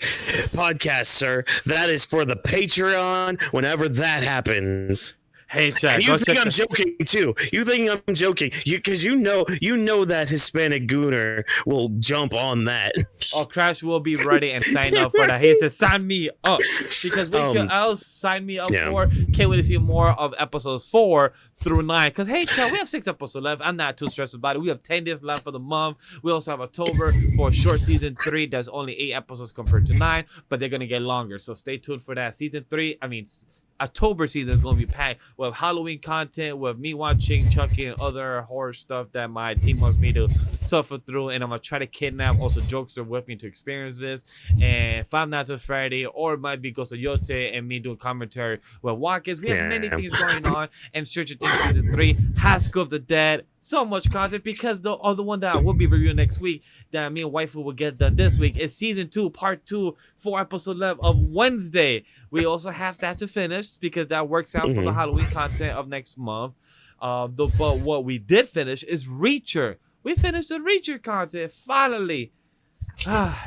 podcast, sir. That is for the Patreon whenever that happens. Hey, chat. And you think I'm joking too? You think I'm joking? Because you know that Hispanic gooner will jump on that. Oh, Crash will be ready and sign up for that. He said, "Sign me up," because what else sign me up for? Can't wait to see more of episodes 4 through 9. Because hey, chat, we have 6 episodes left. I'm not too stressed about it. We have 10 days left for the month. We also have October for short season 3. There's only 8 episodes compared to 9, but they're gonna get longer. So stay tuned for that. Season 3. October season is going to be packed with Halloween content, with me watching Chucky and other horror stuff that my team wants me to suffer through, and I'm going to try to kidnap also Jokester with me to experience this, and Five Nights at Freddy, or it might be Ghost of Yote and me doing commentary with Whawkins. We have many things going on, and Stranger Things season 3, High School of the Dead, so much content, because the other one that I will be reviewing next week that me and waifu will get done this week is season 2 part 2, 4 episodes left of Wednesday. We also have that to finish because that works out for the Halloween content of next month. But what we did finish is Reacher. We finished the Reacher content finally.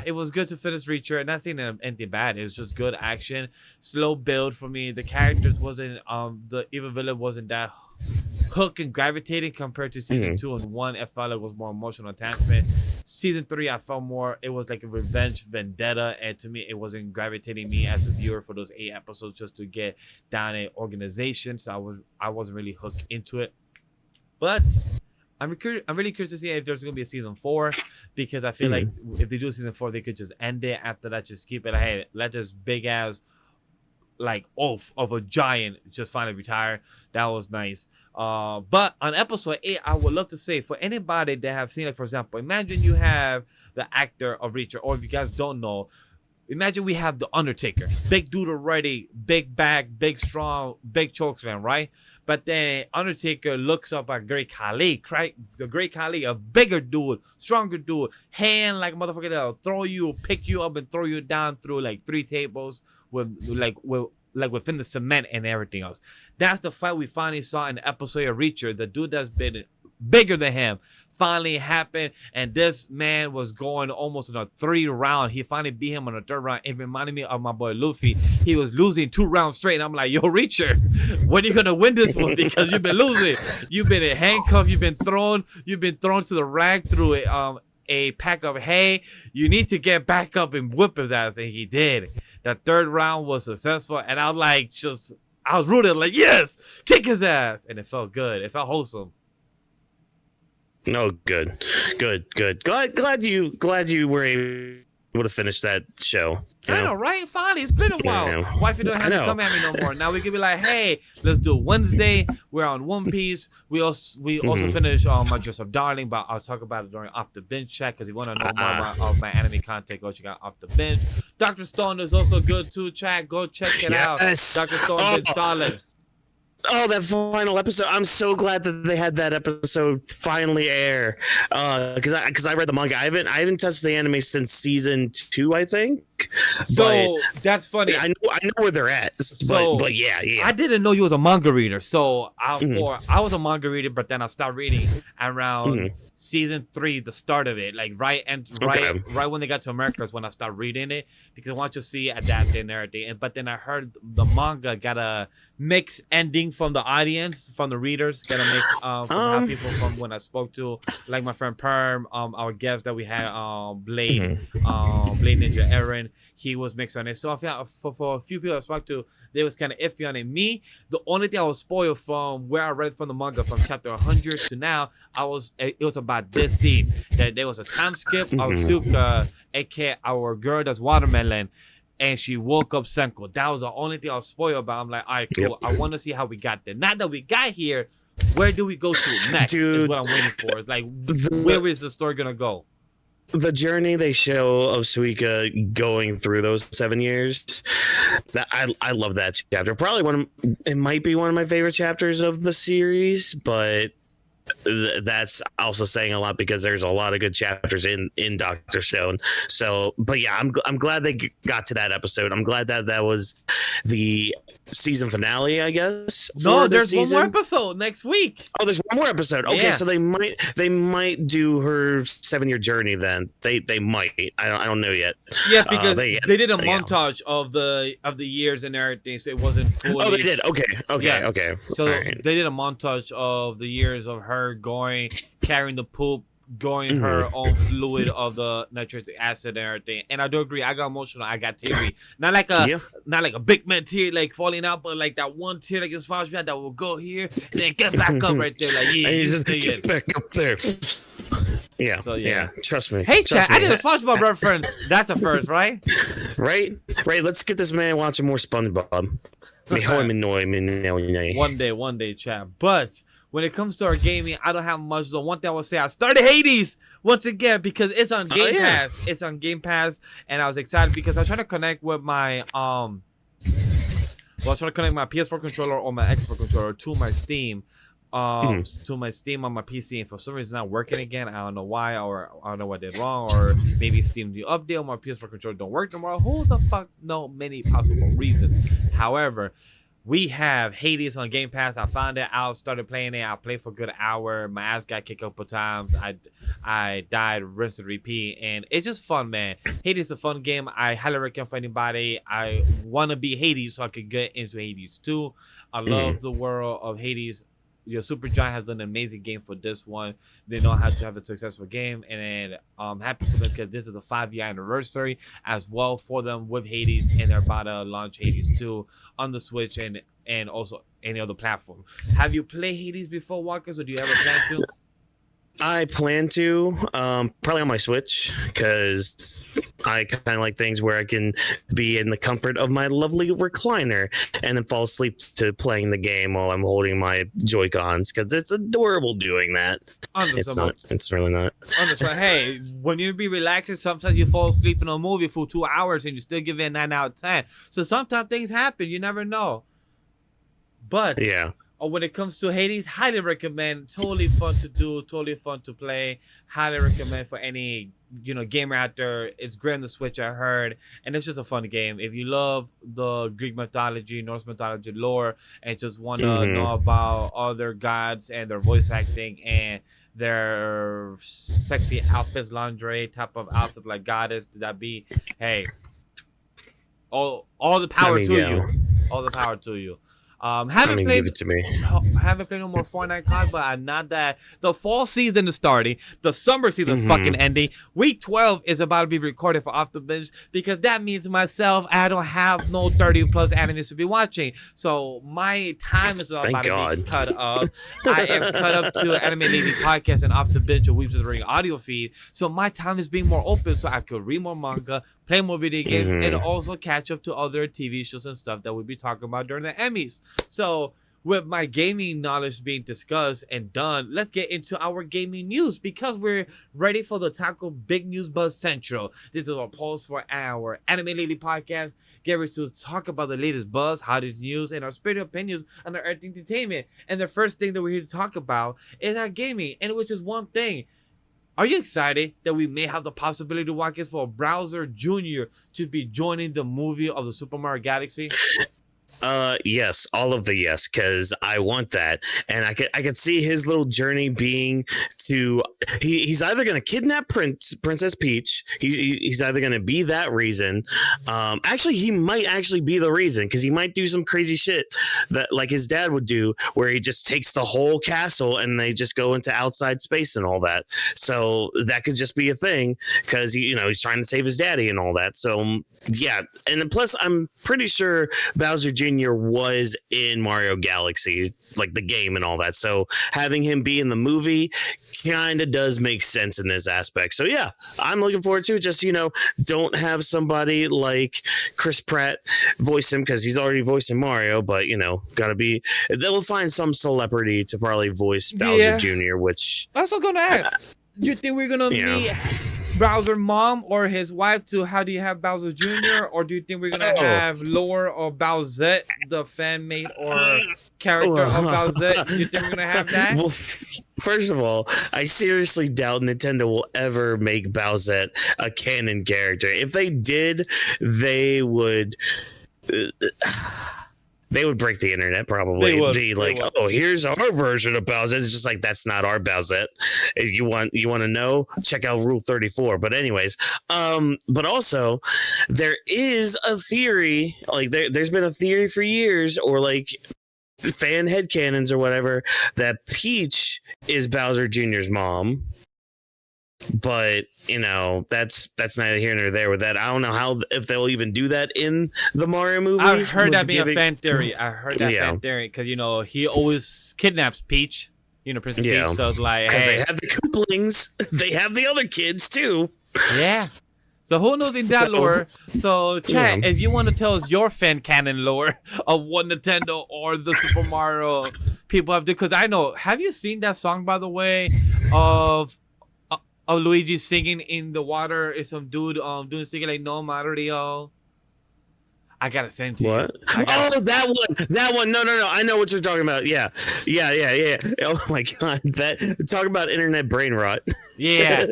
It was good to finish Reacher, and not saying anything bad. It was just good action, slow build for me. The characters wasn't the evil villain wasn't that hook and gravitating compared to season 2 and 1. I felt like it was more emotional attachment. Season 3, I felt more, it was like a revenge vendetta, and to me it wasn't gravitating me as a viewer for those 8 episodes just to get down an organization. So I wasn't really hooked into it. But I'm really curious to see if there's gonna be a season 4, because I feel like if they do season 4, they could just end it. After that, just keep it. Hey, let this big ass like oaf of a giant just finally retire. That was nice. But on episode 8, I would love to say, for anybody that have seen, like, for example, imagine you have the actor of Reacher, or if you guys don't know, imagine we have the Undertaker, big dude already, big back, big strong, big chokesman, right? But then Undertaker looks up at Great Khali, right? The Great Khali, a bigger dude, stronger dude, hand like a motherfucker that'll throw you, pick you up and throw you down through like 3 tables within the cement and everything else. That's the fight we finally saw in the episode of Reacher. The dude that's been bigger than him finally happened, and this man was going almost in a 3 round. He finally beat him on the 3rd round. It reminded me of my boy Luffy. He was losing 2 rounds straight, and I'm like, yo, Reacher, when are you gonna win this one? Because you've been losing. You've been in handcuffs. You've been thrown to the rag through a pack of hay. You need to get back up and whip his ass, and he did. The 3rd round was successful, and I was like, I was rooted, like, yes, kick his ass, and it felt good. It felt wholesome. Oh, good. Glad you were able to finish that show. I know, right? Finally, it's been a while. Wifey don't have to come at me no more. Now we can be like, hey, let's do Wednesday. We're on One Piece. We also finished My Dress Up Darling, but I'll talk about it during Off the Bench chat, because if you want to know more about my anime content, go check out Off the Bench. Dr. Stone is also good too, chat. Go check it out. Dr. Stone did solid. Oh, that final episode! I'm so glad that they had that episode finally air. Because I read the manga. I haven't touched the anime since season 2, I think. So that's funny. I know where they're at. But yeah. I didn't know you was a manga reader. So I was a manga reader, but then I stopped reading around season 3, the start of it, like right when they got to America is when I stopped reading it, because I want to see adapted and everything. But then I heard the manga got a mixed ending from the audience, from the readers, got a mix from people from when I spoke to, like my friend Perm, our guest that we had, Blade Ninja Aaron. He was mixed on it. So for a few people I spoke to, they was kind of iffy on it. Me, the only thing I was spoiled from where I read from the manga from chapter 100 to now, it was about this scene, that there was a time skip of Suka, aka our girl that's watermelon, and she woke up Senko. That was the only thing I was spoiled about. I'm like, all right, cool. I want to see how we got there. Not that we got here, Where do we go to next? Is Dude, what I'm waiting for. Like, the- where is the story gonna go? The journey they show of Suika going through those 7 years, that I love that chapter. Probably it might be one of my favorite chapters of the series, but that's also saying a lot because there's a lot of good chapters in Dr. Stone. So, but yeah, I'm glad they got to that episode. I'm glad that was the season finale, I guess. No, there's one more episode next week. Oh, there's one more episode. Okay, Yeah. so they might do her 7-year journey then. They might. I don't know yet. Yeah, because they did a montage of the years and everything, so it wasn't fully. Oh, they did. Okay. Yeah. Okay. So right. they did a montage of the years of her going, carrying the poop, going her own fluid of the nitric acid and everything. And I do agree. I got emotional. I got teary. Not like a big man tear like falling out, but like that one tear like in SpongeBob that will go here and then get back up right there. Like you just get back up there. Yeah. So, yeah. Trust me. Hey, chat. I did a SpongeBob reference. That's a first, right? Right. Let's get this man watching more SpongeBob. One day, chat. But when it comes to our gaming, I don't have much. So one thing I will say, I started Hades once again because it's on Game Pass. It's on Game Pass, and I was excited because I was trying to connect with my I was trying to connect my PS4 controller or my Xbox controller to my Steam. To my Steam on my PC, and for some reason it's not working again. I don't know why, or I don't know what I did wrong, or maybe Steam the update on my PS4 controller don't work no more. Who the fuck know? Many possible reasons. However, we have Hades on Game Pass. I found it out, started playing it. I played for a good hour. My ass got kicked a couple times. I died, rinse and repeat, and it's just fun, man. Hades is a fun game. I highly recommend for anybody. I want to be Hades so I could get into Hades 2. I love the world of Hades. Supergiant has done an amazing game for this one. They know how to have a successful game, and I'm happy for them because this is the 5-year anniversary as well for them with Hades, and they're about to launch Hades 2 on the Switch and also any other platform. Have you played Hades before, Whawkins, or do you ever plan to? I plan to, probably on my Switch, because I kind of like things where I can be in the comfort of my lovely recliner and then fall asleep to playing the game while I'm holding my Joy-Cons, because it's adorable doing that. It's not. It's really not. Hey, when you be relaxing, sometimes you fall asleep in a movie for 2 hours and you still give it a 9 out of 10. So sometimes things happen. You never know. But yeah. When it comes to Hades, highly recommend. Totally fun to do, totally fun to play. Highly recommend for any gamer out there. It's great on the Switch, I heard, and it's just a fun game. If you love the Greek mythology, Norse mythology lore, and just want to know about other gods and their voice acting and their sexy outfits, lingerie type of outfits like goddess, that be, hey, all the power to you. All the power to you. Haven't played, give it to me. Haven't played no more Fortnite COD, but I'm not that. The fall season is starting. The summer season is fucking ending. Week 12 is about to be recorded for Off the Bench because that means myself, I don't have no 30+ animes to be watching. So my time is about to be cut up. I am cut up to Anime Lady Podcast and Off the Bench or Weebs Ring audio feed. So my time is being more open so I could read more manga, play more video games, and also catch up to other TV shows and stuff that we'll be talking about during the Emmys. So with my gaming knowledge being discussed and done, let's get into our gaming news because we're ready for the Taco Big News Buzz Central. This is our pulse for our Anime Lady Podcast. Get ready to talk about the latest buzz, hottest news, and our spiritual opinions on the Earth Entertainment. And the first thing that we're here to talk about is our gaming, and which is one thing. Are you excited that we may have the possibility to watch this for Bowser Jr. to be joining the movie of the Super Mario Galaxy? Yes, all of the yes, because I want that, and I could see his little journey being to he's either gonna kidnap Princess Peach. He's either gonna be that reason. Actually, he might actually be the reason because he might do some crazy shit that like his dad would do, where he just takes the whole castle and they just go into outside space and all that. So that could just be a thing because he's trying to save his daddy and all that. So yeah, and then plus I'm pretty sure Bowser Jr. was in Mario Galaxy, like the game and all that. So having him be in the movie kind of does make sense in this aspect. So yeah, I'm looking forward to it. Just, don't have somebody like Chris Pratt voice him, because he's already voicing Mario, but they'll find some celebrity to probably voice Bowser Jr., which I was gonna ask. Do you think we're gonna meet Bowser mom or his wife to how do you have Bowser Jr., or do you think we're gonna have Laura or Bowsette, the fan mate or character of Bowsette? Do you think we're gonna have that? Well, first of all, I seriously doubt Nintendo will ever make Bowsette a canon character. If they did, they would break the internet, probably. Be like, oh, here's our version of Bowsette. It's just like, that's not our Bowsette. If you want to know, check out Rule 34. But anyways, but also there is a theory, like there's been a theory for years, or like fan headcanons or whatever, that Peach is Bowser Jr.'s mom. But that's neither here nor there with that. I don't know if they'll even do that in the Mario movie. I heard that being a fan theory. Fan theory because he always kidnaps Peach, Princess Peach. So it's like, because they have the Couplings, they have the other kids too. Yeah. So who knows in that lore? So chat, if you want to tell us your fan canon lore of what Nintendo or the Super Mario people have done, because I know. Have you seen that song, by the way, of Luigi singing in the water? Is some dude doing singing like No Mario? I gotta send to you. What? That one. No. I know what you're talking about. Yeah. Oh my god, talk about internet brain rot. Yeah.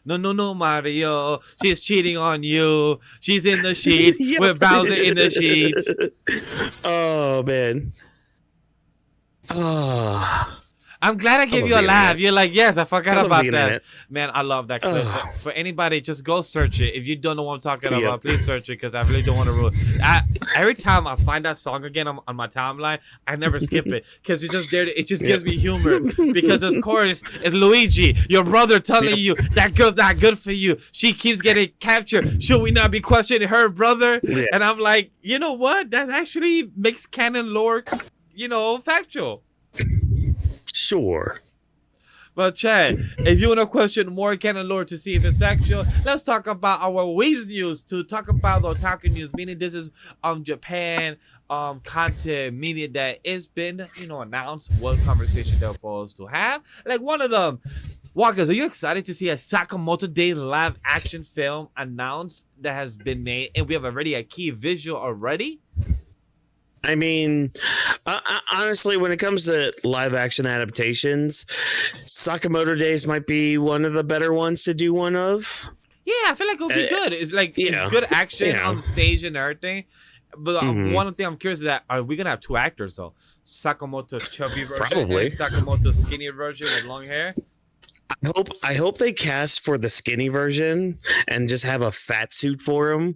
No, Mario. She's cheating on you. She's in the sheets with Bowser in the sheets. Oh man. Oh. I'm glad I gave you a laugh. You're like, yes, I forgot about that. Man, I love that clip. For anybody, just go search it. If you don't know what I'm talking about, please search it, because I really don't want to ruin it. Every time I find that song again on my timeline, I never skip it, because it's just there. It just gives me humor, because of course it's Luigi, your brother, telling you that girl's not good for you. She keeps getting captured. Should we not be questioning her brother? Yeah. And I'm like, you know what? That actually makes canon lore, factual. Sure. Well, Chad, if you want to question more canon lore to see if it's factual, let's talk about our Weebs news, to talk about the Otaku news, meaning this is Japan content, meaning that it's been, announced what conversation they're supposed to have. Like one of them, Whawkins, are you excited to see a Sakamoto Day live action film announced that has been made, and we have already a key visual already? I mean, honestly, when it comes to live action adaptations, Sakamoto Days might be one of the better ones to do one of. Yeah, I feel like it'll be good. It's like it's good action on stage and everything. But one thing I'm curious is that, are we gonna have two actors though? Sakamoto chubby version, probably, and Sakamoto skinny version with long hair. I hope they cast for the skinny version and just have a fat suit for him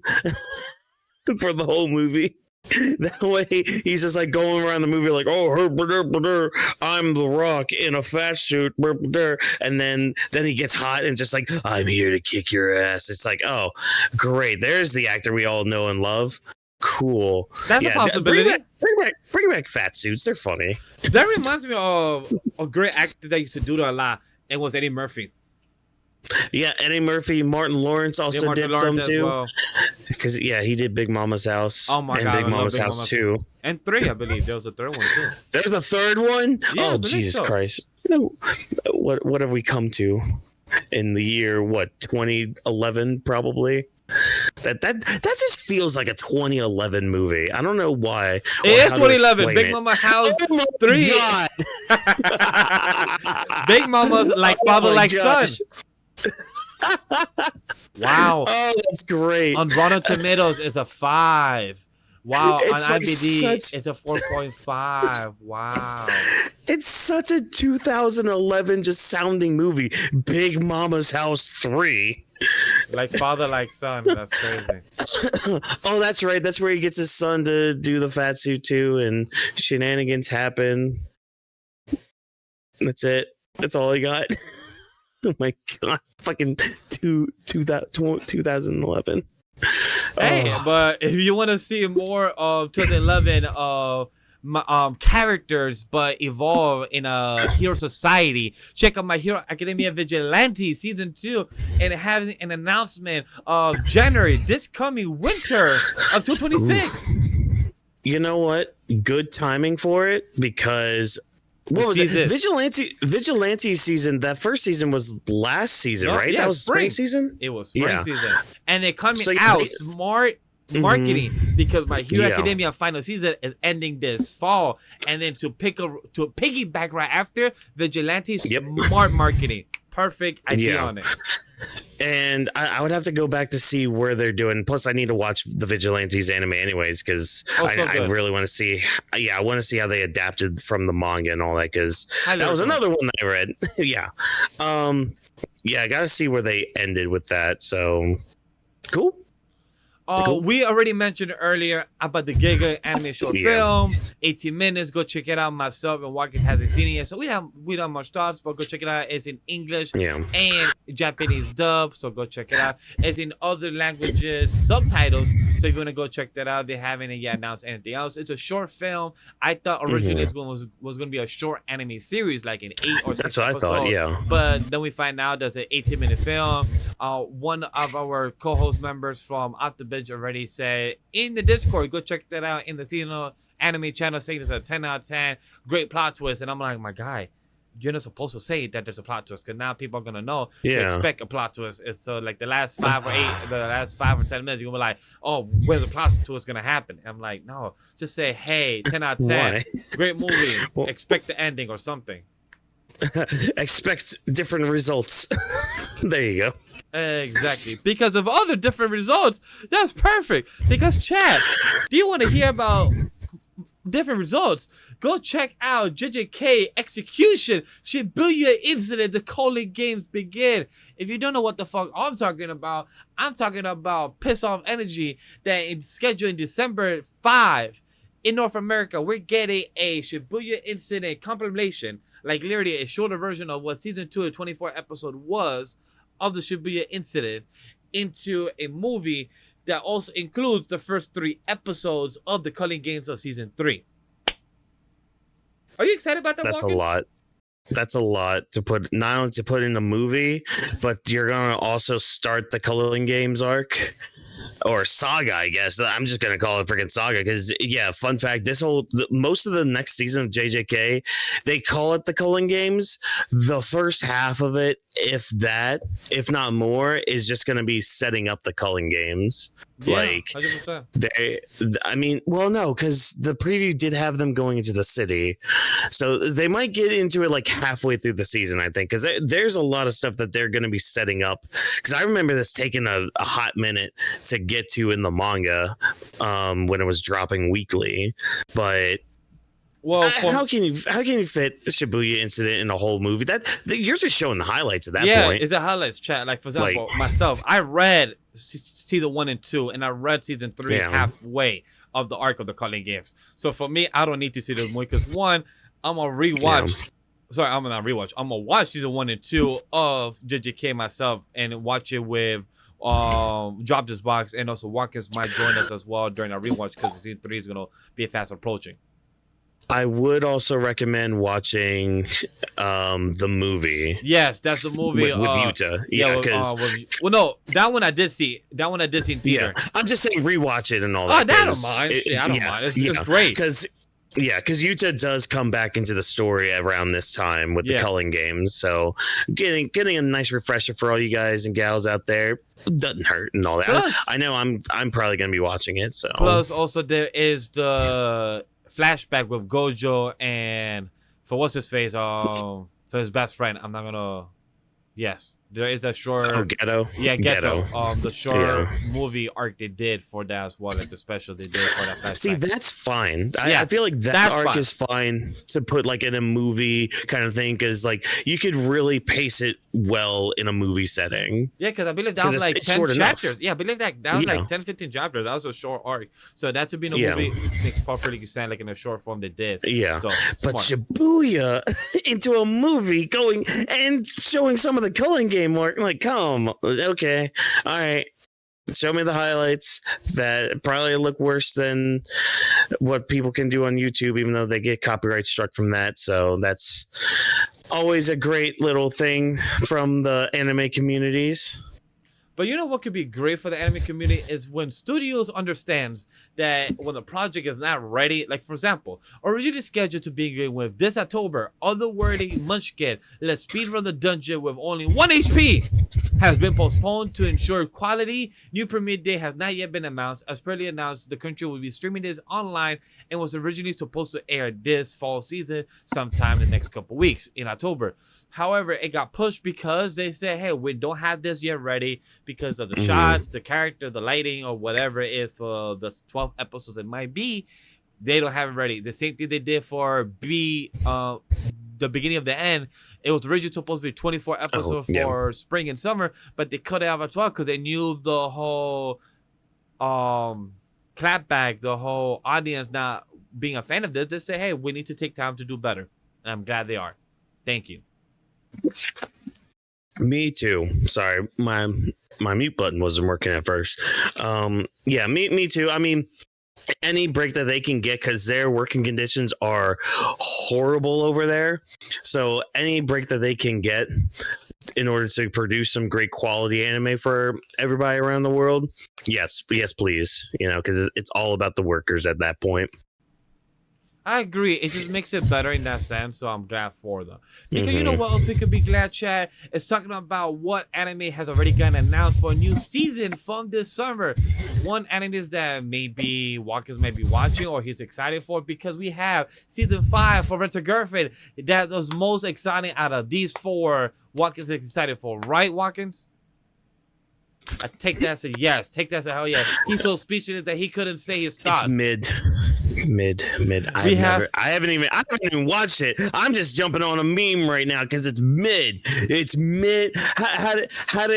for the whole movie. That way he's just like going around the movie like, oh, I'm the Rock in a fat suit, and then he gets hot and just like, I'm here to kick your ass. It's like, oh great, there's the actor we all know and love. Cool. That's a possibility. Bring back fat suits, they're funny. That reminds me of a great actor that used to do that a lot. It was Eddie Murphy. Yeah, Eddie Murphy. Martin Lawrence also did some too. Because he did Big Mama's House. Oh my god, Big Mama's House 2 and 3, I believe. There was a third one too. There's a third one. Yeah, oh Jesus Christ! What have we come to in the year 2011 probably? That just feels like a 2011 movie. I don't know why. It is 2011. Big Mama House 3. Big Mama's like father like son. Wow. Oh, that's great. On Rotten Tomatoes, it's a 5. Wow. It's on IMDb, it's a 4.5. Wow. It's such a 2011 just sounding movie. Big Mama's House 3. Like father, like son. That's crazy. Oh, that's right. That's where he gets his son to do the fat suit too, and shenanigans happen. That's it. That's all I got. Oh my god. Fucking 2011. Hey, but if you want to see more of 2011 characters but evolve in a hero society, check out My Hero Academia Vigilante season 2, and it has an announcement of January, this coming winter of 2026. You know what? Good timing for it, because what was it? Vigilante season. That first season was last season, right? Yeah, that was spring season. It was spring season, and they're coming smart marketing, because My Hero Academia final season is ending this fall, and then to piggyback right after Vigilante, smart marketing, perfect idea on it. And I would have to go back to see where they're doing. Plus, I need to watch the Vigilantes anime anyways, because I really want to see. Yeah, I want to see how they adapted from the manga and all that, because that was another one that I read. I got to see where they ended with that. So cool. We already mentioned earlier about the Giga anime short film, 18 minutes. Go check it out. Myself and Whawkins hasn't seen it yet, so we don't much thoughts, but go check it out. It's in English and Japanese dub, so go check it out. It's in other languages, subtitles. So if you want to go check that out, they haven't yet announced anything else. It's a short film. I thought originally it was going to be a short anime series, like an 8 or 6 That's what episode. I thought, But then we find out there's an 18-minute film. One of our co-host members from Off the Bench already said in the Discord, go check that out in the seasonal anime channel, saying it's a 10 out of 10, great plot twist. And I'm like, my guy, you're not supposed to say that there's a plot twist, because now people are gonna know to expect a plot twist. It's so like the last 5 or 10 minutes, you're gonna be like, oh, where's the plot twist gonna happen? I'm like, no, just say, hey, 10 out of 10, great movie, expect the ending or something. Expect different results. There you go. Exactly. Because of all the different results, that's perfect. Because chat, do you want to hear about different results? Go check out JJK Execution Shibuya Incident. The Culling games begin. If you don't know what the fuck I'm talking about Piss Off Energy that is scheduled in December 5 in North America. We're getting a Shibuya Incident compilation, like literally a shorter version of what season 2 of 24 episode was of the Shibuya Incident, into a movie that also includes the first 3 episodes of the Culling games of season 3. Are you excited about that? That's Whawkins? a lot. That's a lot to put, not only to put in a movie, but you're gonna also start the Culling games arc. Or saga, I guess. I'm just gonna call it freaking saga, because fun fact, most of the next season of JJK, they call it the Culling games. The first half of it, if not more, is just gonna be setting up the Culling games. Like 100%. No, because the preview did have them going into the city, so they might get into it like halfway through the season, I think, because there's a lot of stuff that they're going to be setting up. Because I remember this taking a hot minute to get to in the manga when it was dropping weekly, but how can you fit the Shibuya Incident in a whole movie? You're just showing the highlights at that point. Yeah, it's the highlights, chat. Like, for example, myself, I read season 1 and 2, and I read season 3 halfway of the arc of the Culling games. So for me, I don't need to see this movie, because one, I'm gonna rewatch. Sorry, I'm gonna rewatch. I'm gonna watch season 1 and 2 of JJK myself and watch it with Drop This Box, and also Whawkins might join us as well during our rewatch, because season 3 is gonna be fast approaching. I would also recommend watching the movie. Yes, that's the movie with Yuta. No, that one I did see. That one I did see in theater. Yeah, I'm just saying rewatch it and all that. I don't mind. I don't mind. It's great. Because Yuta does come back into the story around this time with the Culling games. So getting a nice refresher for all you guys and gals out there doesn't hurt and all that. Plus, I know I'm probably gonna be watching it. So also there is the flashback with Gojo and for what's his face, for his best friend. I'm not gonna. Yes, there is that short. Ghetto. Yeah, Ghetto. The short movie arc they did for that as well, like the special they did for that flashback. See, that's fine. I feel like that arc is fine to put like in a movie kind of thing, because like you could really pace it well in a movie setting. Yeah, because I believe that was like 10 chapters. Yeah, I believe that was like 10, 15 chapters. That was a short arc. So that to be in a movie makes perfectly sense, like in a short form they did. Yeah. So, but Shibuya into a movie going and showing some of the Culling game work, like, come, okay, all right. Show me the highlights that probably look worse than what people can do on YouTube, even though they get copyright struck from that. So that's always a great little thing from the anime communities. But you know what could be great for the anime community is when studios understands that when the project is not ready, like for example, originally scheduled to begin with this October, Otherworldly Munchkin, Let's Speedrun the Dungeon with only 1 HP, has been postponed to ensure quality. New premiere date has not yet been announced. As previously announced, the country will be streaming this online and was originally supposed to air this fall season sometime in the next couple weeks in October. However, it got pushed because they said, hey, we don't have this yet ready because of the shots, the character, the lighting, or whatever it is for the 12 episodes it might be. They don't have it ready. The same thing they did for the beginning of the end. It was originally supposed to be 24 episodes for spring and summer, but they cut it out at 12 because they knew the whole clapback, the whole audience not being a fan of this. They say, hey, we need to take time to do better. And I'm glad they are. Thank you. Me too. Sorry, my mute button wasn't working at first. Yeah, me too. I mean, any break that they can get, because their working conditions are horrible over there. So any break that they can get in order to produce some great quality anime for everybody around the world, yes, please. You know, because it's all about the workers at that point. I agree. It just makes it better in that sense, so I'm glad for them. Because you know what else we could be glad, Chad? Is talking about what anime has already gotten announced for a new season from this summer. One anime that maybe Whawkins might be watching or he's excited for, because we have season 5 for Rent a Girlfriend. That was most exciting out of these 4 Whawkins is excited for. Right, Whawkins? I take that as a yes. Take that as a hell yes. He's so speechless that he couldn't say his thoughts. It's mid. I haven't even watched it. I'm just jumping on a meme right now because it's mid. It's mid. How did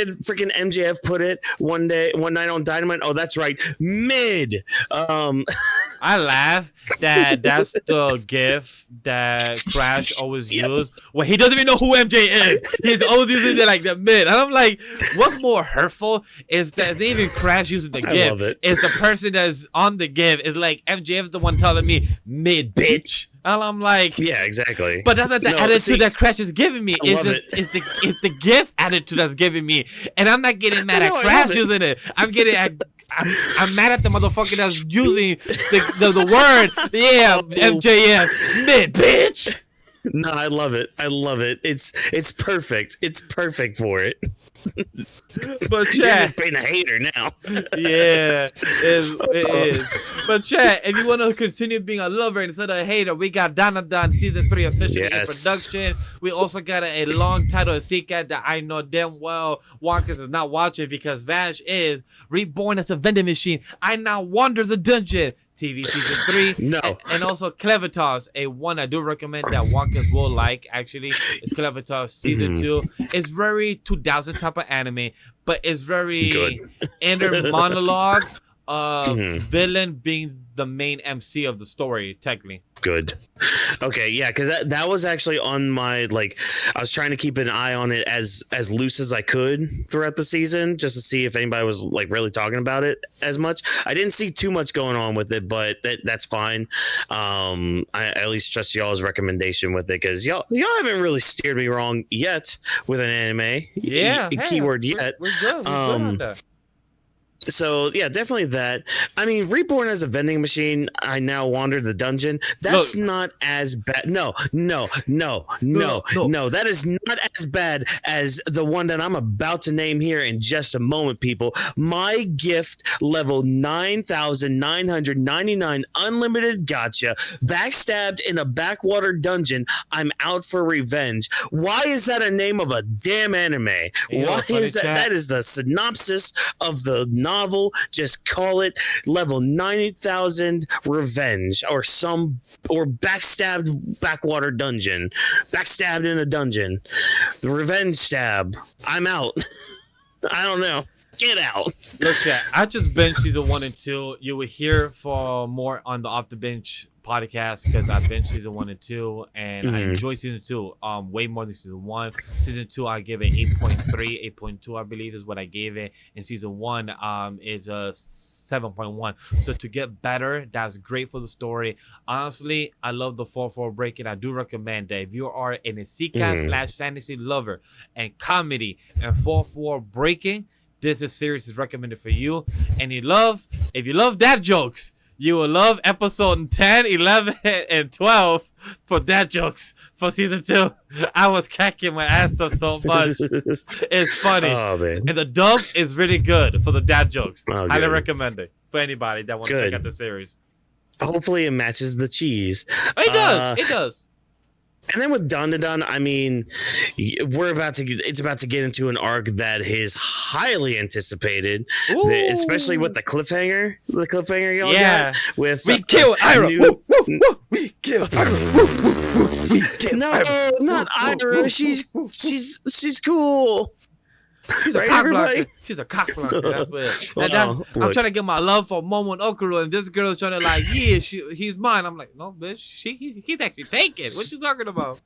freaking MJF put it one night on Dynamite? Oh, that's right, mid. I laugh that's the gif that Crash always used. Well, he doesn't even know who MJ is. He's always using it like the mid. And I'm like, what's more hurtful is that they even Crash using the gif. It's the person that's on the gif. It's like MJF's the one telling me mid, bitch. And I'm like, yeah, exactly. But that's not the attitude that Crash is giving me. It's the GIF attitude that's giving me, and I'm not getting mad at Crash using it. I'm mad at the motherfucker that's using the word. Yeah, MJS mid, bitch. No, I love it. It's perfect. It's perfect for it. But Chad, you're being a hater now. Yeah, it is. But Chad, if you want to continue being a lover instead of a hater, we got Danadon season 3 officially in production. We also got a long title Seeker that I know damn well Whawkins is not watching because Vash is reborn as a vending machine. I now wander the dungeon. TV season 3. No. And also Clevitas, a one I do recommend that Whawkins will like, actually. It's Clevitas season 2. It's very 2000 type of anime, but it's very good. Inner monologue of villain being the main MC of the story, technically. Good. Okay, yeah, because that was actually on my, like, I was trying to keep an eye on it as loose as I could throughout the season, just to see if anybody was, like, really talking about it as much. I didn't see too much going on with it, but that's fine. I at least trust y'all's recommendation with it, because y'all haven't really steered me wrong yet with an anime. Yeah. Keyword yet. We're good on that. So yeah, definitely that. I mean, reborn as a vending machine. I now wander the dungeon. That's not as bad. No. That is not as bad as the one that I'm about to name here in just a moment, people. My gift level 9,999 unlimited gotcha. Backstabbed in a backwater dungeon. I'm out for revenge. Why is that a name of a damn anime? Why is that? That is the synopsis of the novel. Just call it level 90,000 revenge or backstabbed backwater dungeon. Backstabbed in a dungeon. The revenge stab. I'm out. I don't know. Get out. Look, chat. I just benched season 1 and 2. You will hear for more on the Off the Bench podcast because I binged season 1 and 2, and I enjoy season 2 way more than season 1. Season 2 I give it 8.3, 8.2 I believe is what I gave it, and season 1 is a 7.1. So to get better, that's great for the story. Honestly, I love the 4-4 breaking. I do recommend that if you are an isekai slash fantasy lover and comedy and 4-4 breaking, this series is recommended for you. And if you love dad jokes, you will love episode 10, 11, and 12 for dad jokes for season 2. I was cracking my ass up so much. It's funny. Oh, man. And the dub is really good for the dad jokes. Oh, Highly recommend it for anybody that wants to check out the series. Hopefully it matches the cheese. It does. It does. And then with Dandadan, I mean, it's about to get into an arc that is highly anticipated, especially with the cliffhanger y'all got with we kill Ira. We kill Ira. We kill no, not Ira. She's cool. She's a cock blocker. She's a cock blocker. That's what I'm trying to get my love for Momo and Okuro, and this girl's trying to like, yeah, he's mine. I'm like, no, bitch, he's actually taken. What you talking about?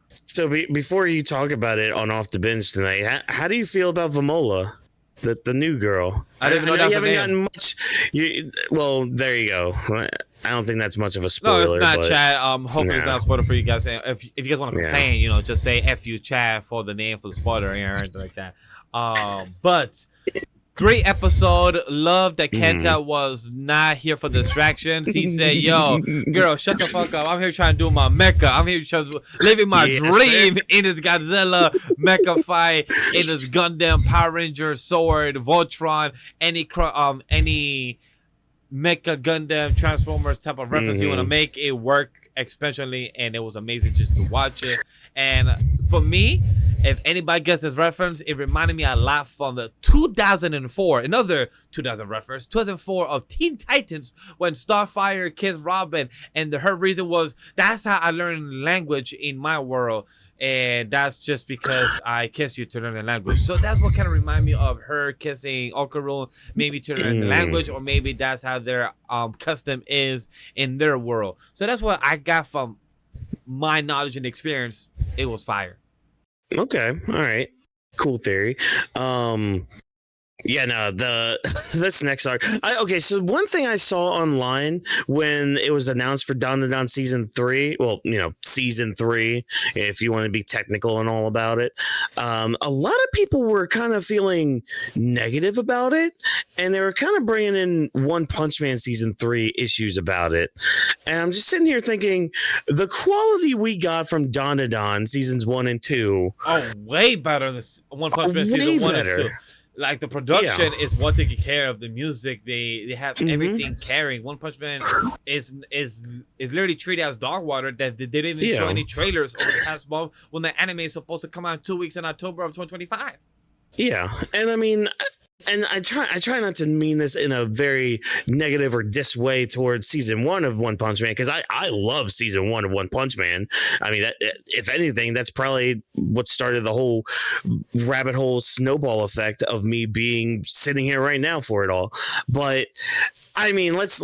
So before you talk about it on Off the Bench tonight, how do you feel about Vamola, the new girl? I didn't know that you was haven't a gotten name. much. Well, there you go. I don't think that's much of a spoiler. No, it's not, but, Chad. Hopefully it's not a spoiler for you guys. If you guys want to complain, just say F you, Chad, for the name for the spoiler or anything like that. But great episode. Love that Kenta was not here for distractions. He said, yo, girl, shut the fuck up. I'm here trying to do my mecha. I'm here just living my dream in this Godzilla mecha fight, in this Gundam, Power Ranger, Sword, Voltron, any mecha Gundam, Transformers type of reference you want to make it work, especially, and it was amazing just to watch it. And for me, if anybody gets this reference, it reminded me a lot from the 2004, another 2000 reference, 2004 of Teen Titans, when Starfire kissed Robin, and her reason was, that's how I learned language in my world, and that's just because I kiss you to learn the language. So that's what kind of remind me of her kissing Okuro, maybe to learn the language, or maybe that's how their custom is in their world. So that's what I got from my knowledge and experience. It was fire. Okay, all right, cool theory. Yeah, no, this next arc. Okay, so one thing I saw online when it was announced for Dandadan season 3, well, season 3, if you want to be technical and all about it, a lot of people were kind of feeling negative about it, and they were kind of bringing in One Punch Man season 3 issues about it. And I'm just sitting here thinking, the quality we got from Dandadan seasons 1 and 2, way better than One Punch Man season 1 and 2. Like, the production is what taking care of the music. They have everything carrying. One Punch Man is literally treated as dog water. That they didn't even show any trailers over the past month when the anime is supposed to come out in 2 weeks in October of 2025. Yeah, and I mean, and I try not to mean this in a very negative or diss way towards season 1 of One Punch Man, because I love season 1 of One Punch Man. I mean, if anything, that's probably what started the whole rabbit hole snowball effect of me sitting here right now for it all. But I mean, let's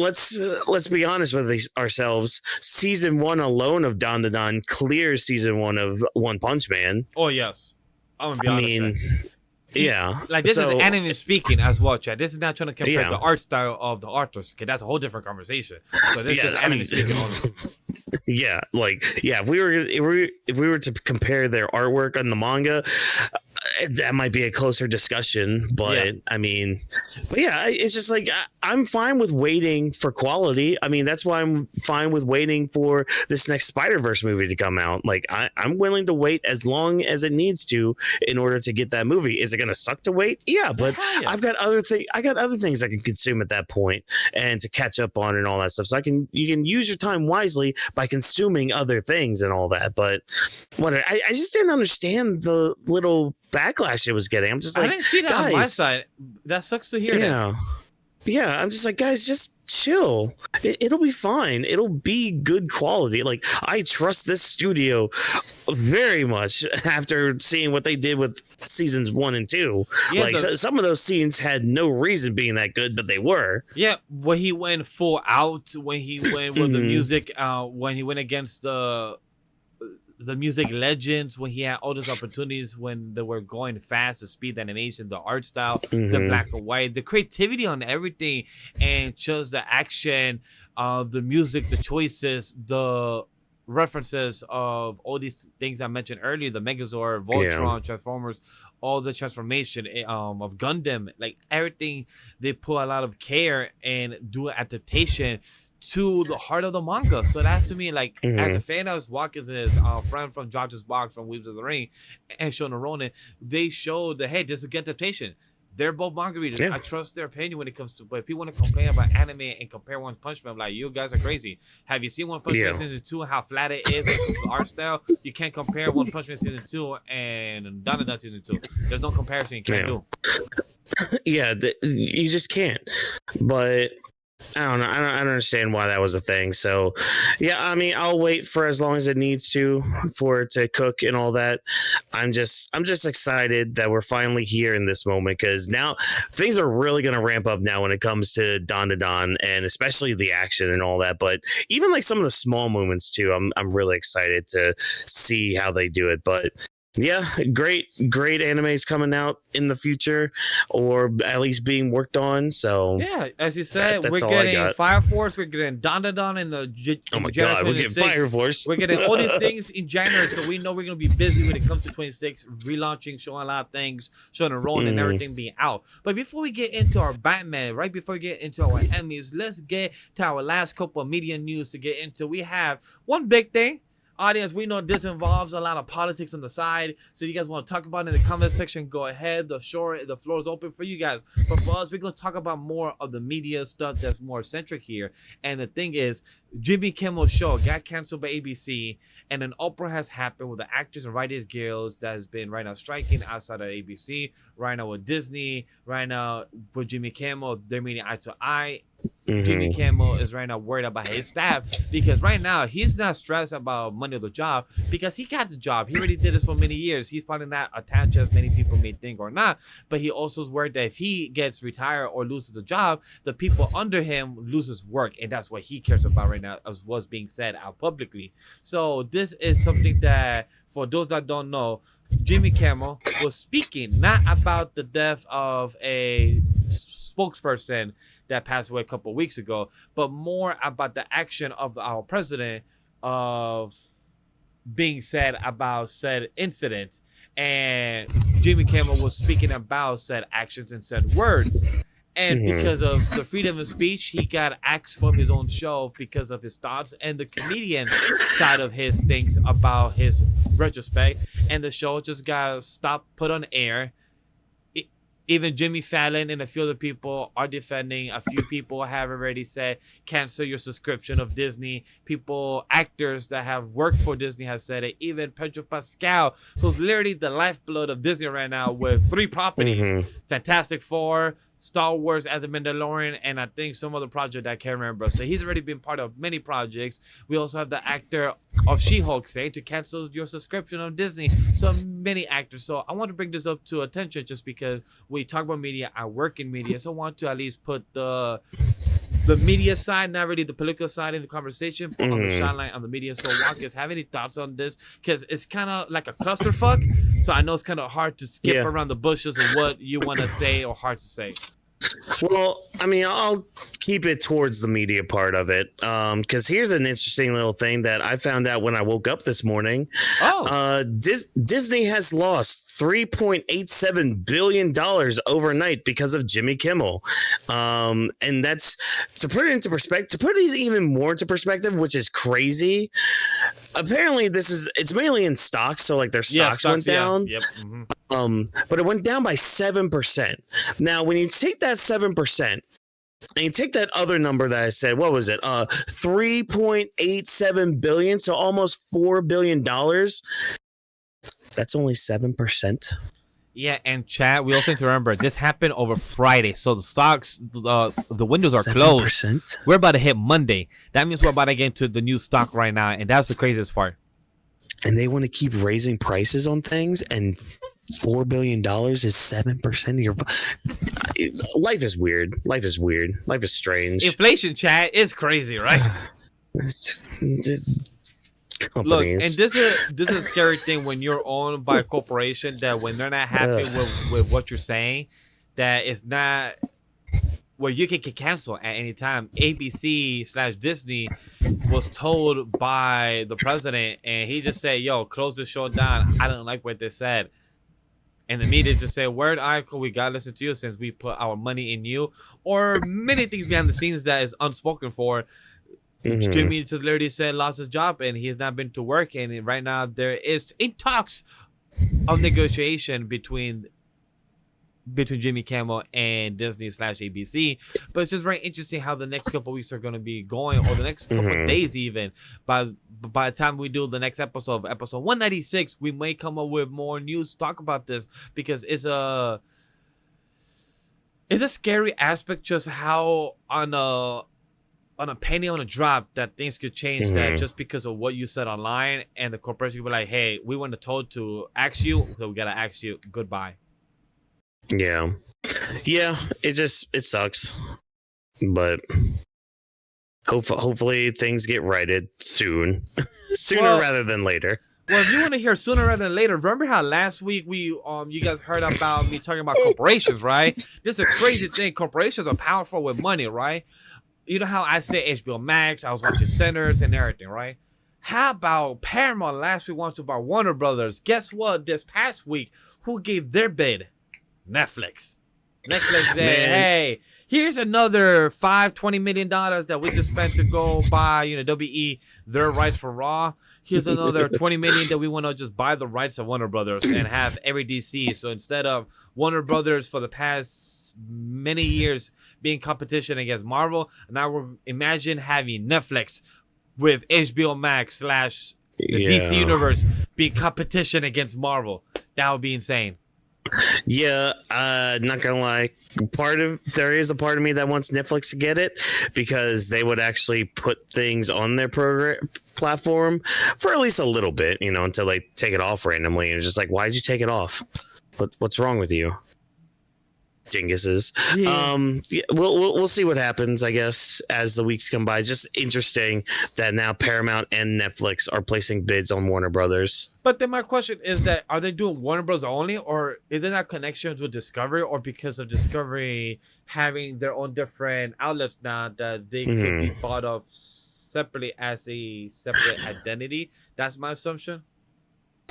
be honest with ourselves. Season 1 alone of Dandadan clears season 1 of One Punch Man. Oh yes, I'm gonna be honest. Yeah, like this is anime speaking as well, Chad. This is not trying to compare the art style of the authors, because that's a whole different conversation. So this is anime speaking only. Yeah, if we were to compare their artwork on the manga, that might be a closer discussion. But I mean, it's just like I'm fine with waiting for quality. I mean, that's why I'm fine with waiting for this next Spider-Verse movie to come out. Like I'm willing to wait as long as it needs to in order to get that movie. Is it going to suck to wait? Yeah, but I've got other things. I got other things I can consume at that point and to catch up on and all that stuff. So you can use your time wisely by consuming other things and all that. But I just didn't understand the little backlash it was getting. I'm just like, I didn't see that on my side. That sucks to hear. Yeah, I'm just like, guys, just chill. It'll be fine. It'll be good quality. Like, I trust this studio very much after seeing what they did with seasons 1 and 2. Yeah, Like, some of those scenes had no reason being that good, but they were. yeah, when he went full out, when he went with the music, when he went against the music legends, when he had all those opportunities, when they were going fast, the speed, the animation, the art style, the black and white, the creativity on everything, and just the action, the music, the choices, the references of all these things I mentioned earlier, the Megazord, Voltron, Transformers, all the transformation of Gundam, like everything, they put a lot of care and do an adaptation to the heart of the manga. So that's to me, like, as a fan of Whawkins, his friend from JUJUTSU Box from Weebs of the Ring, and Shona Ronin, they showed that, hey, this is a good adaptation. They're both manga readers. I trust their opinion when it comes to. But if people want to complain about anime and compare One Punch Man, I'm like, you guys are crazy. Have you seen One Punch Man season 2? How flat it is, the art style? You can't compare One Punch Man season 2 and Dandadan season 2. There's no comparison you can't do. Yeah, you just can't. But I don't know. I don't understand why that was a thing. So, yeah, I mean, I'll wait for as long as it needs to for it to cook and all that. I'm just excited that we're finally here in this moment, because now things are really going to ramp up now when it comes to Dandadan, and especially the action and all that. But even like some of the small moments too, I'm really excited to see how they do it. But yeah, great animes coming out in the future, or at least being worked on. So yeah, as you said, we're getting Fire Force, we're getting Dandadan in the oh my god, we're getting Fire Force. We're getting all these things in January, so we know we're gonna be busy when it comes to 26, relaunching, showing a lot of things, showing a role and everything being out. But before we get into our Batman, right before we get into our Emmys, let's get to our last couple of media news to get into. We have one big thing. Audience, we know this involves a lot of politics on the side, so you guys want to talk about it in the comment section, go ahead. The floor is open for you guys. But for us, we're going to talk about more of the media stuff that's more centric here. And the thing is, Jimmy Kimmel's show got canceled by ABC, and an uproar has happened with the Actors and Writers Guilds that has been right now striking outside of ABC, right now with Disney, right now with Jimmy Kimmel. They're meeting eye to eye. Jimmy Kimmel is right now worried about his staff, because right now he's not stressed about money or the job, because he got the job. He already did this for many years. He's probably not attached as many people may think or not, but he also is worried that if he gets retired or loses a job, the people under him loses work, and that's what he cares about right now, as what's being said out publicly. So this is something that, for those that don't know, Jimmy Kimmel was speaking not about the death of a spokesperson that passed away a couple of weeks ago, but more about the action of our president of being said about said incident. And Jimmy Kimmel was speaking about said actions and said words. And because of the freedom of speech, he got axed from his own show because of his thoughts and the comedian side of his things about his retrospect. And the show just got stopped, put on air. Even Jimmy Fallon and a few other people are defending. A few people have already said, cancel your subscription of Disney. People, actors that have worked for Disney have said it. Even Pedro Pascal, who's literally the lifeblood of Disney right now with 3 properties. Fantastic Four, Star Wars as a Mandalorian, and I think some other project I can't remember. So he's already been part of many projects. We also have the actor of She-Hulk saying to cancel your subscription of Disney. So many actors. So I want to bring this up to attention just because we talk about media. I work in media, so I want to at least put the media side, not really the political side in the conversation, but on the sideline on the media. So Whawkins, have any thoughts on this? Because it's kind of like a clusterfuck. So I know it's kind of hard to skip around the bushes of what you want to say or hard to say. Well, I mean, I'll keep it towards the media part of it, because here's an interesting little thing that I found out when I woke up this morning. Disney has lost $3.87 billion overnight because of Jimmy Kimmel, and that's, to put it into perspective, to put it even more into perspective, which is crazy. Apparently, it's mainly in stocks, so like their stocks went down. Yeah. Yep. But it went down by 7%. Now, when you take that 7%, and you take that other number that I said, what was it? 3.87 billion, so almost $4 billion. That's only 7%. Yeah, and chat, we also need to remember this happened over Friday, so the stocks, the windows are closed. 7%? We're about to hit Monday. That means we're about to get into the new stock right now, and that's the craziest part. And they want to keep raising prices on things, and $4 billion is 7% of your. Life is weird. Life is weird. Life is strange. Inflation, chat, is crazy, right? Companies. Look, and this is a scary thing when you're owned by a corporation that when they're not happy with what you're saying, that it's not where you can get canceled at any time. ABC/Disney was told by the president, and he just said, "Yo, close the show down. I don't like what they said." And the media just said, "Word article, we gotta listen to you since we put our money in you," or many things behind the scenes that is unspoken for. Jimmy just literally said lost his job and he has not been to work, and right now there is in talks of negotiation between Jimmy Kimmel and Disney/ABC. But it's just very interesting how the next couple of weeks are going to be going, or the next couple of days even. By the time we do the next episode 196, we may come up with more news to talk about this, because it's a scary aspect, just how on a penny on a drop that things could change, that just because of what you said online, and the corporation will be like, "Hey, we weren't told to ask you, so we gotta ask you, goodbye." Yeah, it sucks, but hopefully things get righted sooner rather than later. Well, if you want to hear sooner rather than later, remember how last week you guys heard about me talking about corporations, right? This is a crazy thing. Corporations are powerful with money, right? You know how I say HBO Max, I was watching Sinners and everything, right? How about Paramount last week wants to buy Warner Brothers? Guess what? This past week, who gave their bid? Netflix. Netflix said, "Hey, here's another $20 million that we just spent to go buy, WE their rights for Raw. Here's another $20 million that we want to just buy the rights of Warner Brothers and have every DC. So instead of Warner Brothers for the past many years being competition against Marvel, now we're imagine having Netflix with HBO Max / the DC universe being competition against Marvel. That would be insane." Yeah, not gonna lie. There is a part of me that wants Netflix to get it, because they would actually put things on their platform for at least a little bit, until they take it off randomly, and it's just like, why did you take it off? What's wrong with you? Dinguses. Yeah. We'll see what happens, I guess, as the weeks come by. Just interesting that now Paramount and Netflix are placing bids on Warner Brothers. But then my question is that, are they doing Warner Bros. Only, or is there not connections with Discovery, or because of Discovery having their own different outlets now that they could be thought of separately as a separate identity? That's my assumption.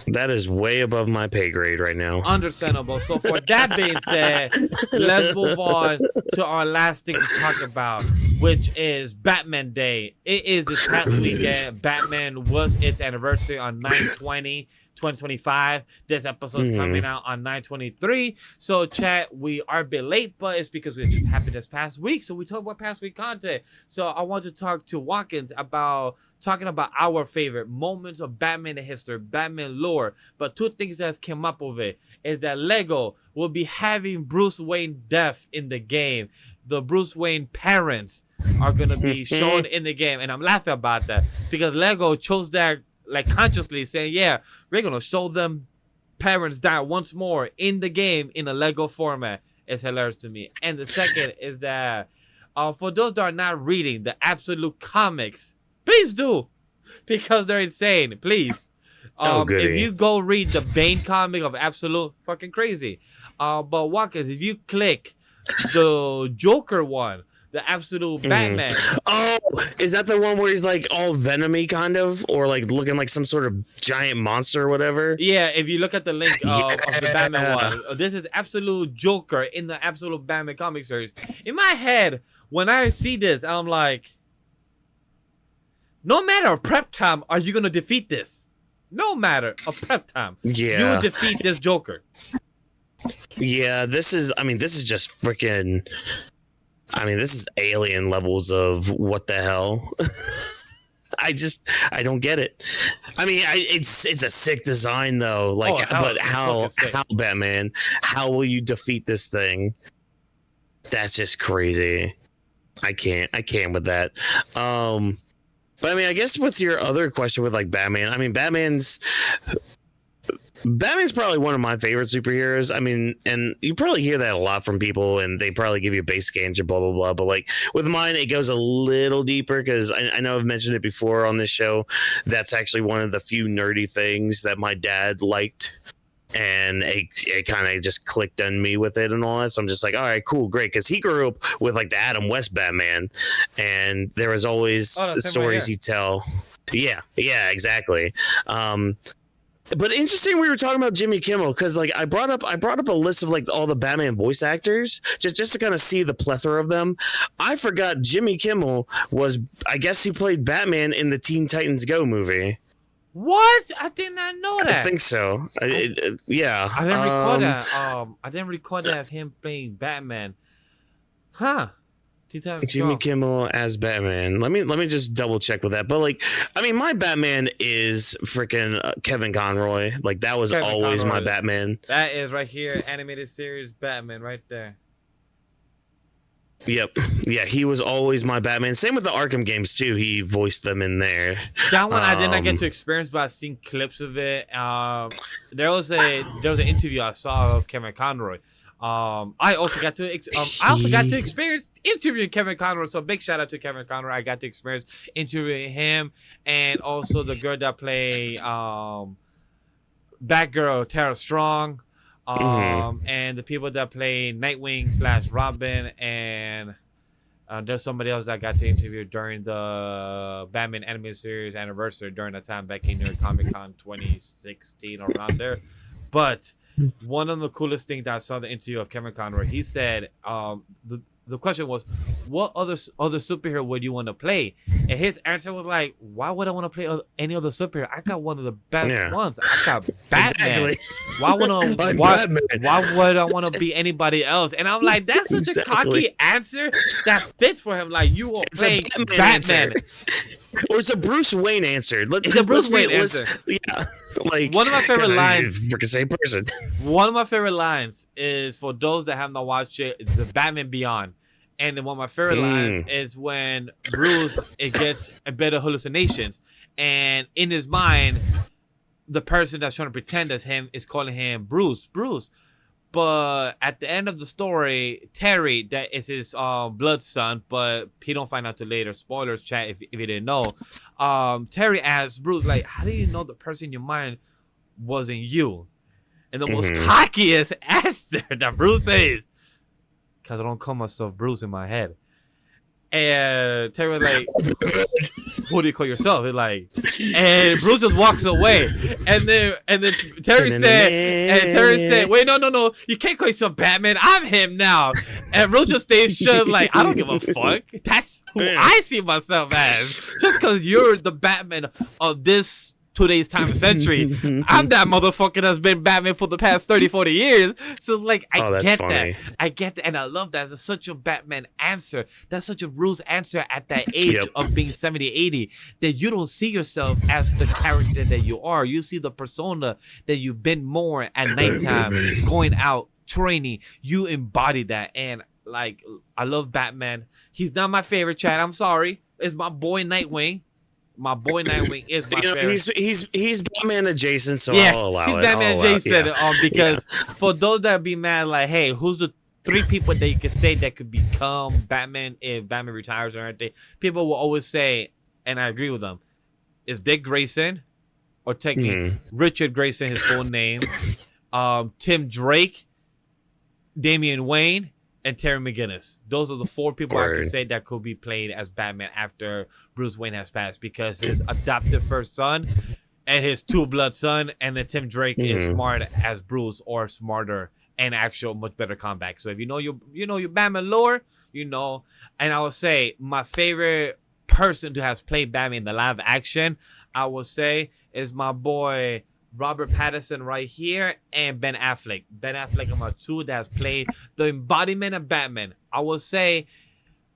That is way above my pay grade right now. Understandable. So for that being said, let's move on to our last thing to talk about, which is Batman Day. It is this past weekend. Batman was its anniversary on 9/20/2025. This episode is coming out on 9/23. So chat, we are a bit late, but it's because it just happened this past week. So we talk about past week content. So I want to talk to Whawkins about talking about our favorite moments of Batman in history, Batman lore. But two things that came up with it is that Lego will be having Bruce Wayne death in the game. The Bruce Wayne parents are going to be shown in the game. And I'm laughing about that because Lego chose that consciously, saying, yeah, we're going to show them parents die once more in the game in a Lego format. It's hilarious to me. And the second is that for those that are not reading the Absolute comics, please do, because they're insane. Please. If you go read the Bane comic of Absolute, fucking crazy. But Whawkins, if you click the Joker one, the Absolute Batman. Oh, is that the one where he's like all venomy kind of, or like looking like some sort of giant monster or whatever? Yeah, if you look at the link of the Batman one, this is Absolute Joker in the Absolute Batman comic series. In my head, when I see this, I'm like, no matter of prep time, are you going to defeat this? No matter of prep time, you will defeat this Joker. Yeah, this is just freaking, this is alien levels of what the hell. I don't get it. I mean, it's a sick design though. Like, but how Batman? How will you defeat this thing? That's just crazy. I can't with that. But I mean, I guess with your other question with like Batman, I mean, Batman's probably one of my favorite superheroes. I mean, and you probably hear that a lot from people, and they probably give you a basic answer, blah, blah, blah. But like with mine, it goes a little deeper because I know I've mentioned it before on this show. That's actually one of the few nerdy things that my dad liked. And it kind of just clicked on me with it and all that. So I'm just like, all right, cool, great. Because he grew up with like the Adam West Batman. And there was always the stories he'd tell. Yeah, exactly. But interesting, we were talking about Jimmy Kimmel because like I brought up a list of like all the Batman voice actors just to kind of see the plethora of them. I forgot Jimmy Kimmel I guess he played Batman in the Teen Titans Go movie. What? I did not know that. I think so. Yeah. I didn't recall that. I didn't recall that of him playing Batman. Huh. Jimmy Kimmel as Batman. Let me just double check with that. But like, I mean, my Batman is freaking Kevin Conroy. Like that was always my Batman. That is right here, animated series Batman, right there. Yep. Yeah, he was always my Batman. Same with the Arkham games too. He voiced them in there. That one I did not get to experience, but I've seen clips of it. There was an interview I saw of Kevin Conroy. I also got to experience interviewing Kevin Conroy. So big shout out to Kevin Conroy. I got to experience interviewing him and also the girl that played Batgirl, Tara Strong. And the people that play Nightwing / Robin, and there's somebody else that I got to interview during the Batman animated series anniversary during that time back in New York Comic Con 2016 or around there. But one of the coolest things that I saw the interview of Kevin Conroy, he said the question was, what other superhero would you want to play? And his answer was like, why would I want to play any other superhero? I got one of the best ones. I got Batman. Exactly. Why would I want to be anybody else? And I'm like, that's such a cocky answer that fits for him. Like, you will play Batman. Or it's a Bruce Wayne answer. It's a Bruce Wayne answer. Yeah. Like, one of my favorite lines. Freaking same person. One of my favorite lines is, for those that have not watched it, it's the Batman Beyond. And then one of my favorite lines is when Bruce gets a bit of hallucinations, and in his mind, the person that's trying to pretend as him is calling him Bruce. But at the end of the story, Terry, that is his blood son, but he don't find out till later. Spoilers, chat, if you didn't know. Terry asks Bruce, like, how do you know the person in your mind wasn't you? And the most cockiest answer that Bruce says, because I don't call myself Bruce in my head. And Terry was like, who do you call yourself? He's like, and Bruce just walks away. And then Terry said, wait, no, you can't call yourself Batman. I'm him now. And Bruce just stays shut, like, I don't give a fuck. That's who I see myself as. Just because you're the Batman of this today's time of century, I'm that motherfucker that's been Batman for the past 30-40 years. So like, I get that, and I love that. It's such a Batman answer. That's such a Bruce answer at that age of being 70-80, that you don't see yourself as the character that you are. You see the persona that you've been more at nighttime, going out training. You embody that, and like, I love Batman. He's not my favorite, Chad. I'm sorry. It's my boy Nightwing. My boy Nightwing is my favorite. He's Batman adjacent, so I'll allow it. He's Batman adjacent. Because for those that be mad, like, hey, who's the 3 people that you could say that could become Batman if Batman retires or anything? People will always say, and I agree with them, is Dick Grayson, or technically Richard Grayson, his full name, Tim Drake, Damian Wayne, and Terry McGinnis. Those are the 4 people I could say that could be played as Batman after Bruce Wayne has passed, because his adopted first son and his 2-blood son, and then Tim Drake is smart as Bruce, or smarter and actual much better comeback. So if you know your Batman lore, you know. And I would say my favorite person who has played Batman in the live action, I would say, is my boy Robert Pattinson right here, and Ben Affleck. Ben Affleck are my 2 that has played the embodiment of Batman. I will say,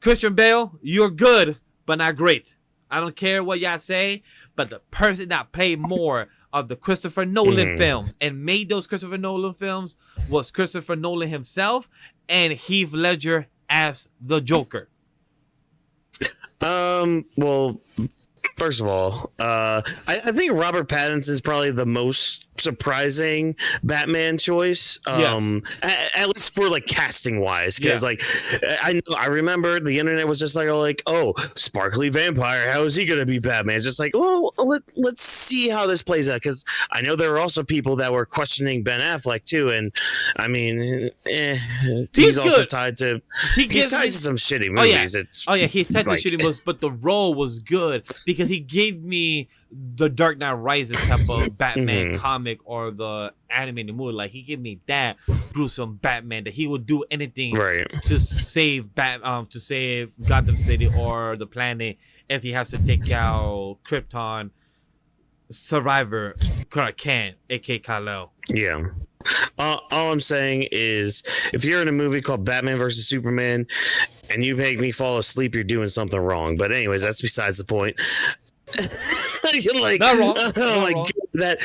Christian Bale, you're good, but not great. I don't care what y'all say, but the person that played more of the Christopher Nolan films and made those Christopher Nolan films was Christopher Nolan himself and Heath Ledger as the Joker. Well, first of all, I think Robert Pattinson is probably the most surprising Batman choice. At least for like casting wise, because like I remember the internet was just like, oh, sparkly vampire, how is he gonna be Batman? It's just like, well, let's see how this plays out, because I know there were also people that were questioning Ben Affleck too, and I mean, he's also tied to some shitty movies. He's tied to shitty movies, but the role was good because he gave me the Dark Knight Rises type of Batman comic or the animated movie. Like, he gave me that gruesome Batman that he would do anything to save to save Gotham City or the planet if he has to take out Krypton survivor Clark Kent, aka Kal-El. Yeah. All I'm saying is, if you're in a movie called Batman versus Superman and you make me fall asleep, you're doing something wrong. But anyways, that's besides the point. You're like, not wrong. Oh my god, that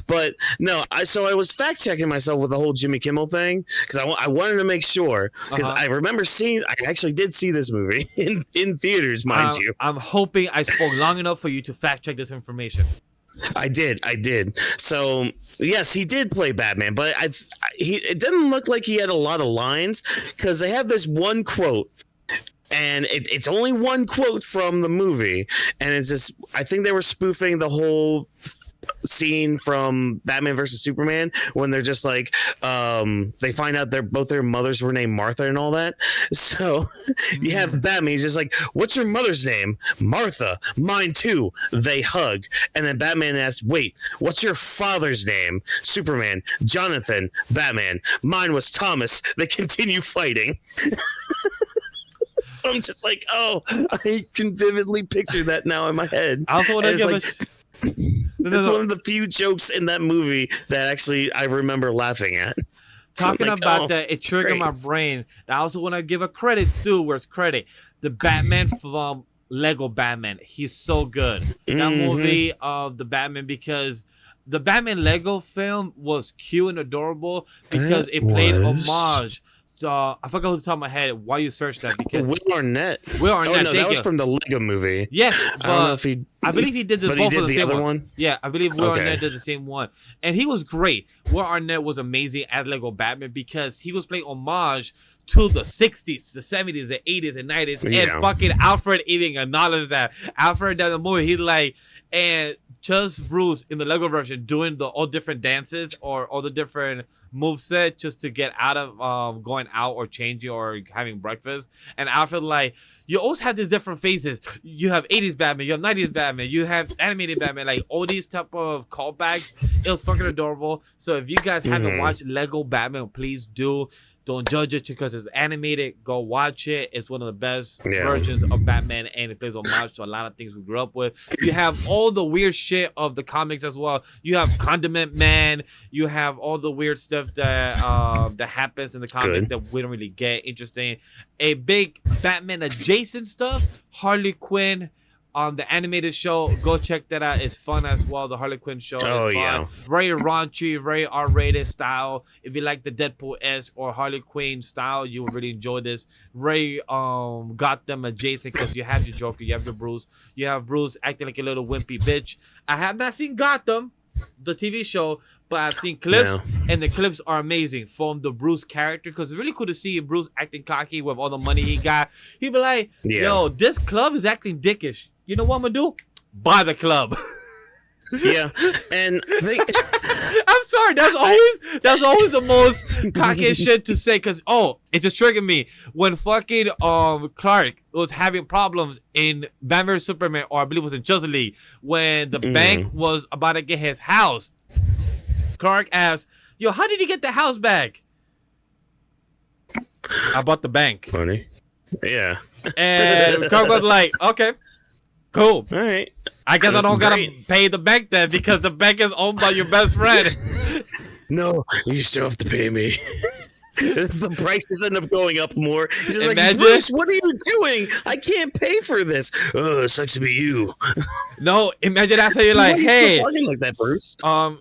but no, I was fact checking myself with the whole Jimmy Kimmel thing because I wanted to make sure, because I remember I actually did see this movie in theaters, mind you. I'm hoping I spoke long enough for you to fact check this information. I did. So yes, he did play Batman, but it didn't look like he had a lot of lines, because they have this one quote. And it's only one quote from the movie, and it's just, I think they were spoofing the whole scene from Batman versus Superman when they're just like, they find out both their mothers were named Martha and all that. So you have Batman, he's just like, what's your mother's name? Martha. Mine too. They hug. And then Batman asks, wait, what's your father's name? Superman. Jonathan. Batman. Mine was Thomas. They continue fighting. So I'm just like, oh, I can vividly picture that now in my head. I also want to give it's one of the few jokes in that movie that actually I remember laughing at. Talking about that, it triggered my brain. I also want to give a credit to where's credit. The Batman from Lego Batman. He's so good. That movie of the Batman, because the Batman Lego film was cute and adorable because it played homage. I forgot who's the top of my head. Why you search that? Because Will Arnett. Oh no, that was from the Lego movie. Yes, I don't know if I believe he did this both of the same one. Yeah, I believe Will Arnett did the same one, and he was great. Will Arnett was amazing as Lego Batman because he was playing homage to the 60s, the 70s, the 80s, and 90s, and fucking Alfred even acknowledged that. Alfred in the movie, he's like, and just Bruce in the Lego version doing all different dances or all the different moveset just to get out of going out or changing or having breakfast. And Alfred, like, you always have these different phases. You have 80s Batman, you have 90s Batman, you have animated Batman, like all these type of callbacks. It was fucking adorable. So if you guys haven't watched Lego Batman, please do. Don't judge it because it's animated. Go watch it. It's one of the best versions of Batman, and it plays homage to a lot of things we grew up with. You have all the weird shit of the comics as well. You have Condiment Man. You have all the weird stuff that that happens in the comics that we don't really get. Interesting. A big Batman adjacent stuff. Harley Quinn. The animated show, go check that out. It's fun as well. The Harley Quinn show is fun. Very raunchy, very R-rated style. If you like the Deadpool-esque or Harley Quinn style, you will really enjoy this. Very Gotham adjacent, because you have your Joker, you have your Bruce. You have Bruce acting like a little wimpy bitch. I have not seen Gotham, the TV show, but I've seen clips, and the clips are amazing from the Bruce character, because it's really cool to see Bruce acting cocky with all the money he got. He'd be like, yo, this club is acting dickish. You know what I'm gonna do? Buy the club. Yeah, and I'm sorry. That's always the most cocky shit to say. Cause it just triggered me when fucking Clark was having problems in Batman vs Superman, or I believe it was in Justice League, when the bank was about to get his house. Clark asked, "Yo, how did he get the house back?" I bought the bank. Funny. Yeah. And Clark was like, "Okay. Cool. All right. I guess I don't gotta pay the bank then, because the bank is owned by your best friend." No, you still have to pay me. The prices end up going up more. He's just Imagine- like, Bruce, what are you doing? I can't pay for this. Oh, it sucks to be you. No, imagine that's how you're Why like, are you hey, still talking like that, Bruce?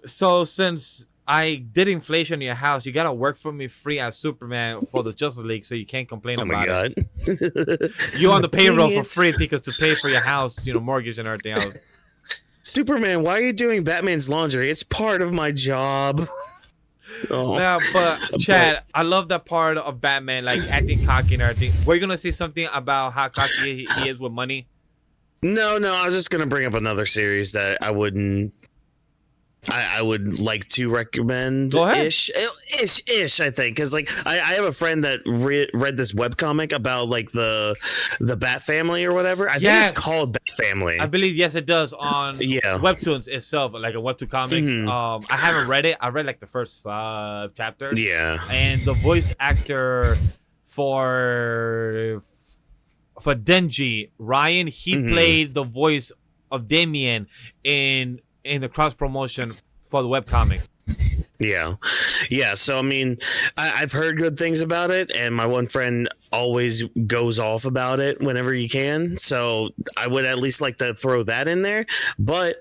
so since I did inflation in your house, you gotta work for me free as Superman for the Justice League, so you can't complain Oh my about it. god. You on the payroll Dang for it. free because to pay for your house, mortgage and everything else. Superman, why are you doing Batman's laundry? It's part of my job. Oh. Now, but Chad, I love that part of Batman, like acting cocky and everything. We're gonna see something about how cocky he is with money. No, I was just gonna bring up another series that I would like to recommend. Go ahead. Ish, I think, because like I have a friend that read this webcomic about like the Bat Family or whatever. I think Yes. it's called Bat Family. I believe yes, it does on Yeah. Webtoons itself, like a Webtoon comics. Mhm. I haven't read it. I read like the first 5 chapters. Yeah. And the voice actor for Denji, Ryan, he Mhm. played the voice of Damien in the cross promotion for the webcomic. Yeah. So I mean, I've heard good things about it, and my one friend always goes off about it whenever you can. So I would at least like to throw that in there. But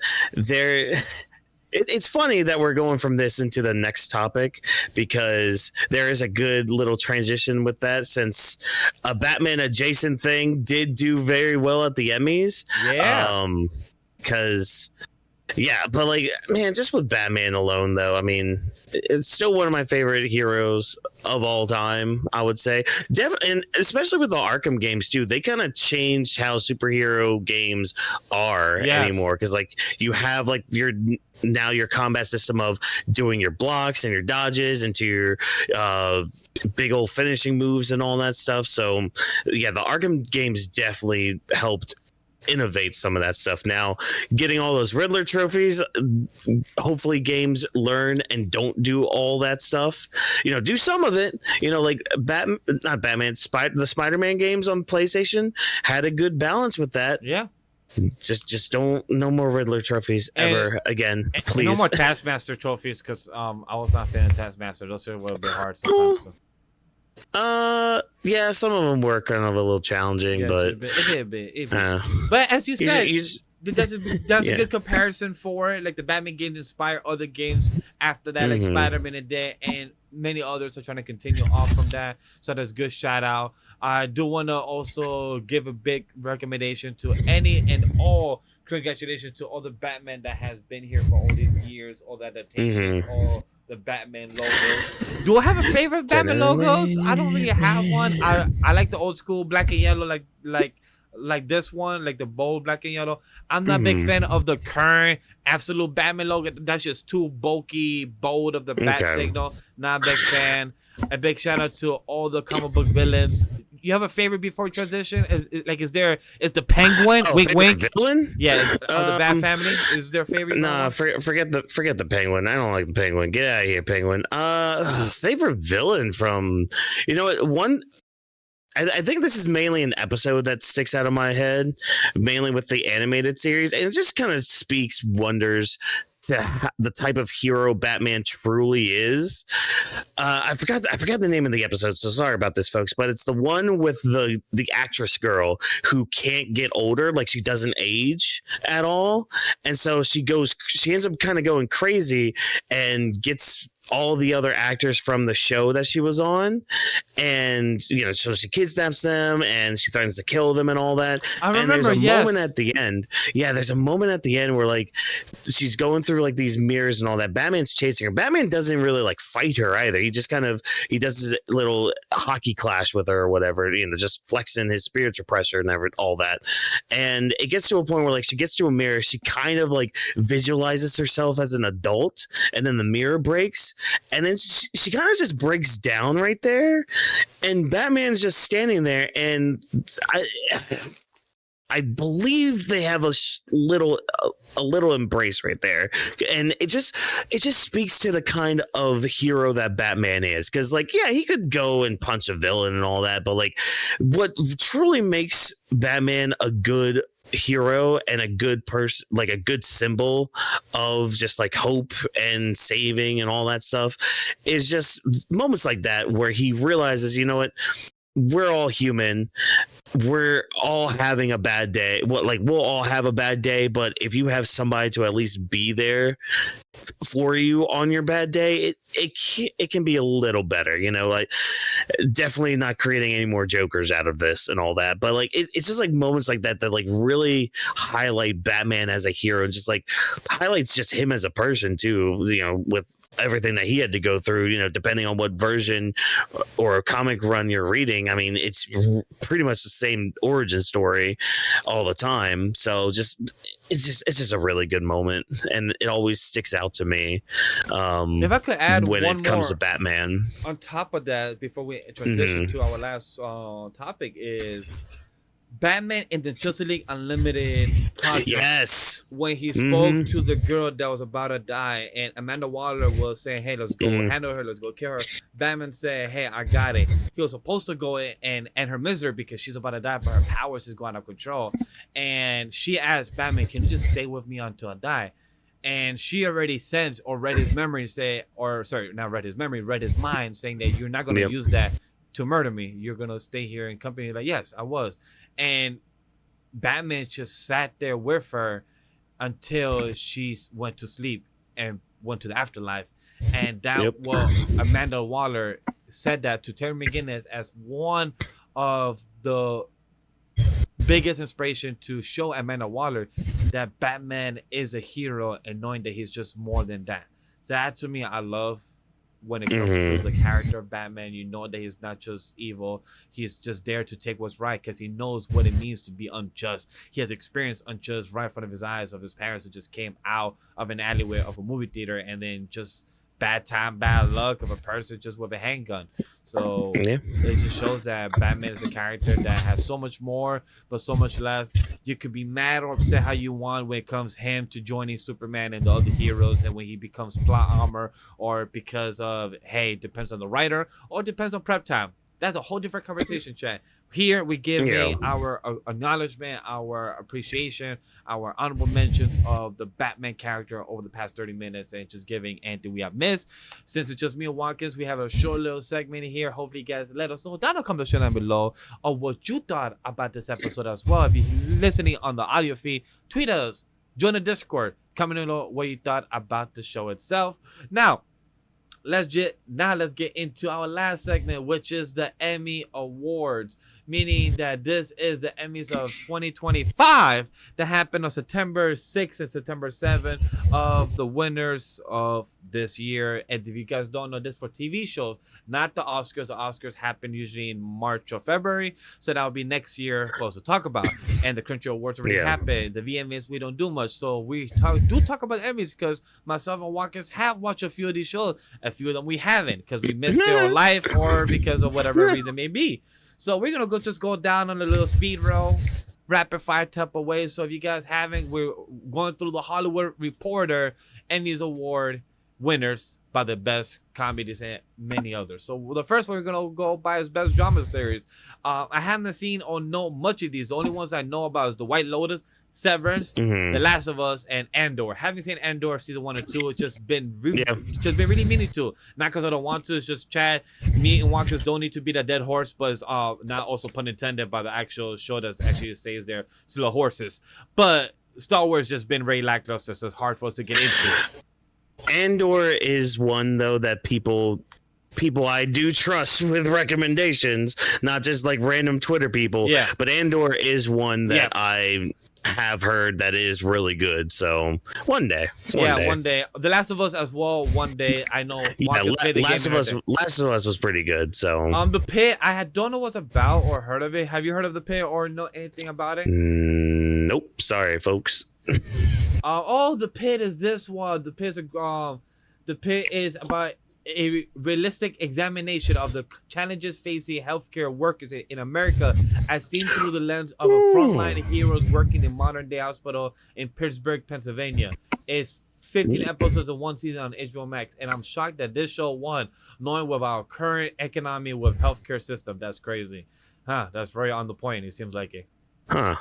it's funny that we're going from this into the next topic, because there is a good little transition with that, since a Batman adjacent thing did do very well at the Emmys. Yeah. Because. Yeah, but like, man, just with Batman alone, though, I mean, it's still one of my favorite heroes of all time, I would say. And especially with the Arkham games, too, they kind of changed how superhero games are anymore. Because, like, you have, like, your combat system of doing your blocks and your dodges into your big old finishing moves and all that stuff. So, yeah, the Arkham games definitely helped innovate some of that stuff. Now, getting all those Riddler trophies, hopefully games learn and don't do all that stuff. Do some of it. Like the Spider-Man games on PlayStation had a good balance with that. Yeah. Just no more Riddler trophies ever again, please. No more Taskmaster trophies, because I was not a fan of Taskmaster. Those are a little bit hard sometimes. So. Yeah, some of them were kind of a little challenging, but it did. But as you said, that's a good comparison for it. Like the Batman games inspire other games after that, like Spider-Man and Day, and many others are trying to continue off from that. So that's a good shout out. I do want to also give a big recommendation to any and all. Congratulations to all the Batman that has been here for all these years, all the adaptations, all the Batman logos. Do I have a favorite Batman logos? I don't really have one. I like the old school black and yellow, like this one, like the bold black and yellow. I'm not a big fan of the current absolute Batman logo. That's just too bulky, bold of the bat signal. Not a big fan. A big shout out to all the comic book villains. You have a favorite before we transition? Is the Penguin? Wink, wink. Villain? Yeah, of the Bat Family. Is there a favorite? Nah, forget the Penguin. I don't like the Penguin. Get out of here, Penguin. Favorite villain from, one. I think this is mainly an episode that sticks out of my head, mainly with the animated series, and it just kind of speaks wonders to the type of hero Batman truly is. I forgot the name of the episode, so sorry about this, folks. But it's the one with the actress girl who can't get older, like she doesn't age at all, and so she ends up kind of going crazy and gets all the other actors from the show that she was on, and so she kidnaps them and she threatens to kill them and all that. I remember, and there's a moment at the end. Yeah, there's a moment at the end where like she's going through like these mirrors and all that. Batman's chasing her. Batman doesn't really like fight her either. He just he does his little hockey clash with her or whatever, just flexing his spiritual pressure and all that. And it gets to a point where like she gets to a mirror, she kind of like visualizes herself as an adult, and then the mirror breaks. And then she kind of just breaks down right there, and Batman's just standing there, and I believe they have a little embrace right there, and it just speaks to the kind of hero that Batman is. Because like, yeah, he could go and punch a villain and all that, but like, what truly makes Batman a good hero and a good person, like a good symbol of just like hope and saving and all that stuff, is just moments like that where he realizes, you know what, we're all human, we're all having a bad day. We'll all have a bad day, but if you have somebody to at least be there for you on your bad day, it can be a little better, you know. Like, definitely not creating any more Jokers out of this and all that, but like it's just like moments like that like really highlight Batman as a hero, and just like highlights just him as a person too, you know, with everything that he had to go through, you know, depending on what version or comic run you're reading. I mean, it's pretty much the same origin story all the time, so it's just a really good moment, and it always sticks out to me. If I could add when one it comes more to Batman on top of that, before we transition to our last topic, is Batman in the Justice League Unlimited contract. Yes, when he spoke to the girl that was about to die, and Amanda Waller was saying, "Hey, let's go handle her, let's go kill her." Batman said, "Hey, I got it." He was supposed to go in and end her misery because she's about to die, but her powers is going out of control. And she asked Batman, "Can you just stay with me until I die?" And she already sensed or read his memory, read his mind, saying that you're not going to use that to murder me. You're going to stay here in company. Like, yes, I was. And Batman just sat there with her until she went to sleep and went to the afterlife. And that was Amanda Waller said that to Terry McGinnis as one of the biggest inspiration to show Amanda Waller that Batman is a hero, and knowing that he's just more than that. So that, to me, I love when it comes to the character of Batman. You know that he's not just evil. He's just there to take what's right because he knows what it means to be unjust. He has experienced unjust right in front of his eyes, of his parents who just came out of an alleyway of a movie theater, and then just bad time, bad luck of a person just with a handgun. So it just shows that Batman is a character that has so much more, but so much less. You could be mad or upset how you want when it comes him to joining Superman and the other heroes, and when he becomes plot armor, or because of, hey, depends on the writer, or depends on prep time. That's a whole different conversation, chat. Here we give our acknowledgement, our appreciation, our honorable mentions of the Batman character over the past 30 minutes, and just giving anything we have missed. Since it's just me and Whawkins, we have a short little segment here. Hopefully you guys let us know down in the comment section below of what you thought about this episode as well. If you're listening on the audio feed, tweet us, join the Discord, comment in what you thought about the show itself. Now let's get into our last segment, which is the Emmy Awards, meaning that this is the Emmys of 2025 that happened on September 6th and September 7th of the winners of this year. And if you guys don't know, this for TV shows, not the Oscars. The Oscars happen usually in March or February, so that'll be next year for us to talk about. And the Crunchy Awards already happened. The VMAs, we don't do much, so we do talk about Emmys because myself and Whawkins have watched a few of these shows. A few of them we haven't because we missed their life or because of whatever reason may be. So we're gonna go down on a little speed roll, rapid fire type of way. So if you guys haven't, we're going through the Hollywood Reporter Emmys Award winners by the best comedies and many others. So the first one we're gonna go by is best drama series. I haven't seen or know much of these. The only ones I know about is The White Lotus, Severance, The Last of Us, and Andor. Haven't seen Andor season 1 and 2. It's just been really meaning to. Not because I don't want to. It's just Chad, me, and Whawkins don't need to be the dead horse, but it's not also pun intended by the actual show that actually says they're still horses. But Star Wars just been very lackluster, so it's hard for us to get into. Andor is one though that people I do trust with recommendations, not just like random Twitter people. Yeah. But Andor is one that I have heard that is really good. So one day. One day. The Last of Us as well. One day. I know. Last of Us was pretty good. So The Pit. don't know what's about or heard of it. Have you heard of The Pit or know anything about it? Nope. Sorry, folks. The Pit is this one. The Pit is about a realistic examination of the challenges facing healthcare workers in America, as seen through the lens of a frontline heroes working in modern-day hospital in Pittsburgh, Pennsylvania. It's 15 episodes of one season on HBO Max, and I'm shocked that this show won, knowing with our current economy with healthcare system. That's crazy. Huh, that's very on the point. It seems like it. Huh.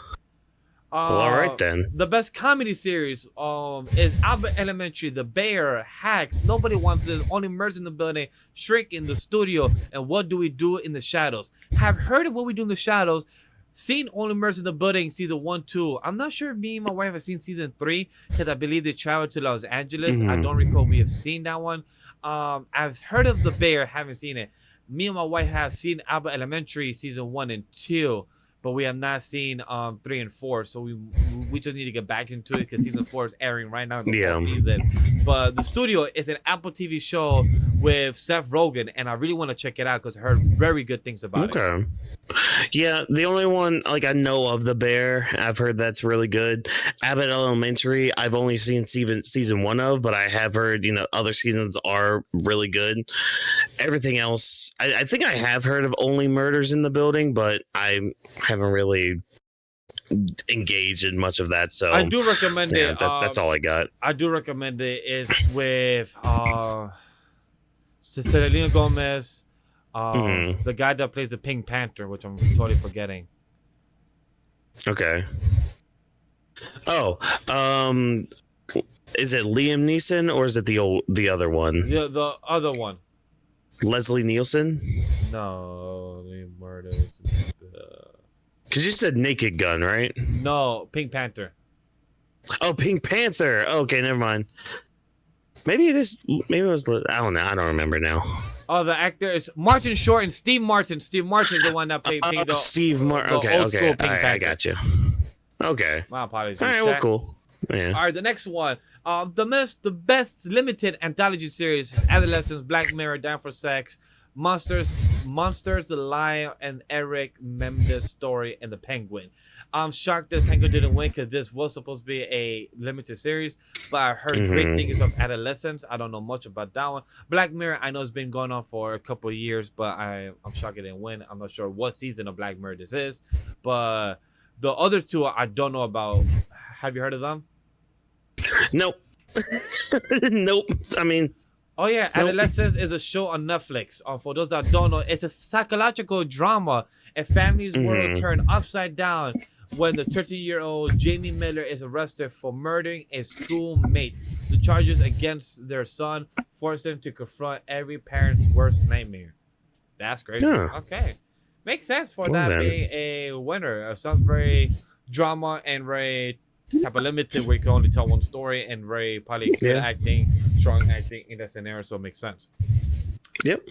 Well, all right then. The best comedy series is Albert Elementary, The Bear, Hacks, Nobody Wants This, Only Murders in the Building, Shrink in the Studio, and What Do We Do in the Shadows. Have heard of What We Do in the Shadows, seen Only Murders in the Building season 1, 2. I'm not sure if me and my wife have seen season 3 because I believe they traveled to Los Angeles. I don't recall we have seen that one. I've heard of The Bear, haven't seen it. Me and my wife have seen Albert Elementary season 1 and 2. But we have not seen 3 and 4, so we just need to get back into it because season 4 is airing right now in the fall season. But The Studio is an Apple TV show with Seth Rogen, and I really want to check it out because I heard very good things about it. Yeah, the only one like I know of, The Bear, I've heard that's really good. Abbott Elementary, I've only seen season 1 of, but I have heard other seasons are really good. Everything else, I think I have heard of Only Murders in the Building, but I haven't really engaged in much of that, so I do recommend it. That's all I got. I do recommend it. It's with Selena Gomez, the guy that plays the Pink Panther, which I'm totally forgetting. Okay. Oh, is it Liam Neeson or is it the other one? The other one. Leslie Nielsen? No, the murders. Because you said Naked Gun, right? No, Pink Panther. Oh, Pink Panther. Okay, never mind. Maybe it is. Maybe it was. I don't know. I don't remember now. Oh, the actor is Martin Short and Steve Martin. Steve Martin is the one that played Pink. Steve Martin. Okay, okay. I got you. Okay. My apologies. All right, well, cool. Yeah. All right, the next one. The best limited anthology series: Adolescence, Black Mirror, Down for Sex, Monsters, The Lion, and Eric Mendes story, and The Penguin. I'm shocked that Penguin didn't win because this was supposed to be a limited series, but I heard great things of Adolescence. I don't know much about that one. Black Mirror, I know it's been going on for a couple of years, but I'm shocked it didn't win. I'm not sure what season of Black Mirror this is, but the other two I don't know about. Have you heard of them? Nope. Nope. I mean... Oh yeah, Adolescence is a show on Netflix. For those that don't know, it's a psychological drama. A family's world turned upside down when the 13-year-old Jamie Miller is arrested for murdering a schoolmate. The charges against their son force him to confront every parent's worst nightmare. That's crazy. Yeah. Okay, makes sense for that being a winner. Sounds very drama and very type of limited, where you can only tell one story, and very probably good acting, strong acting in that scenario, so it makes sense. Yep.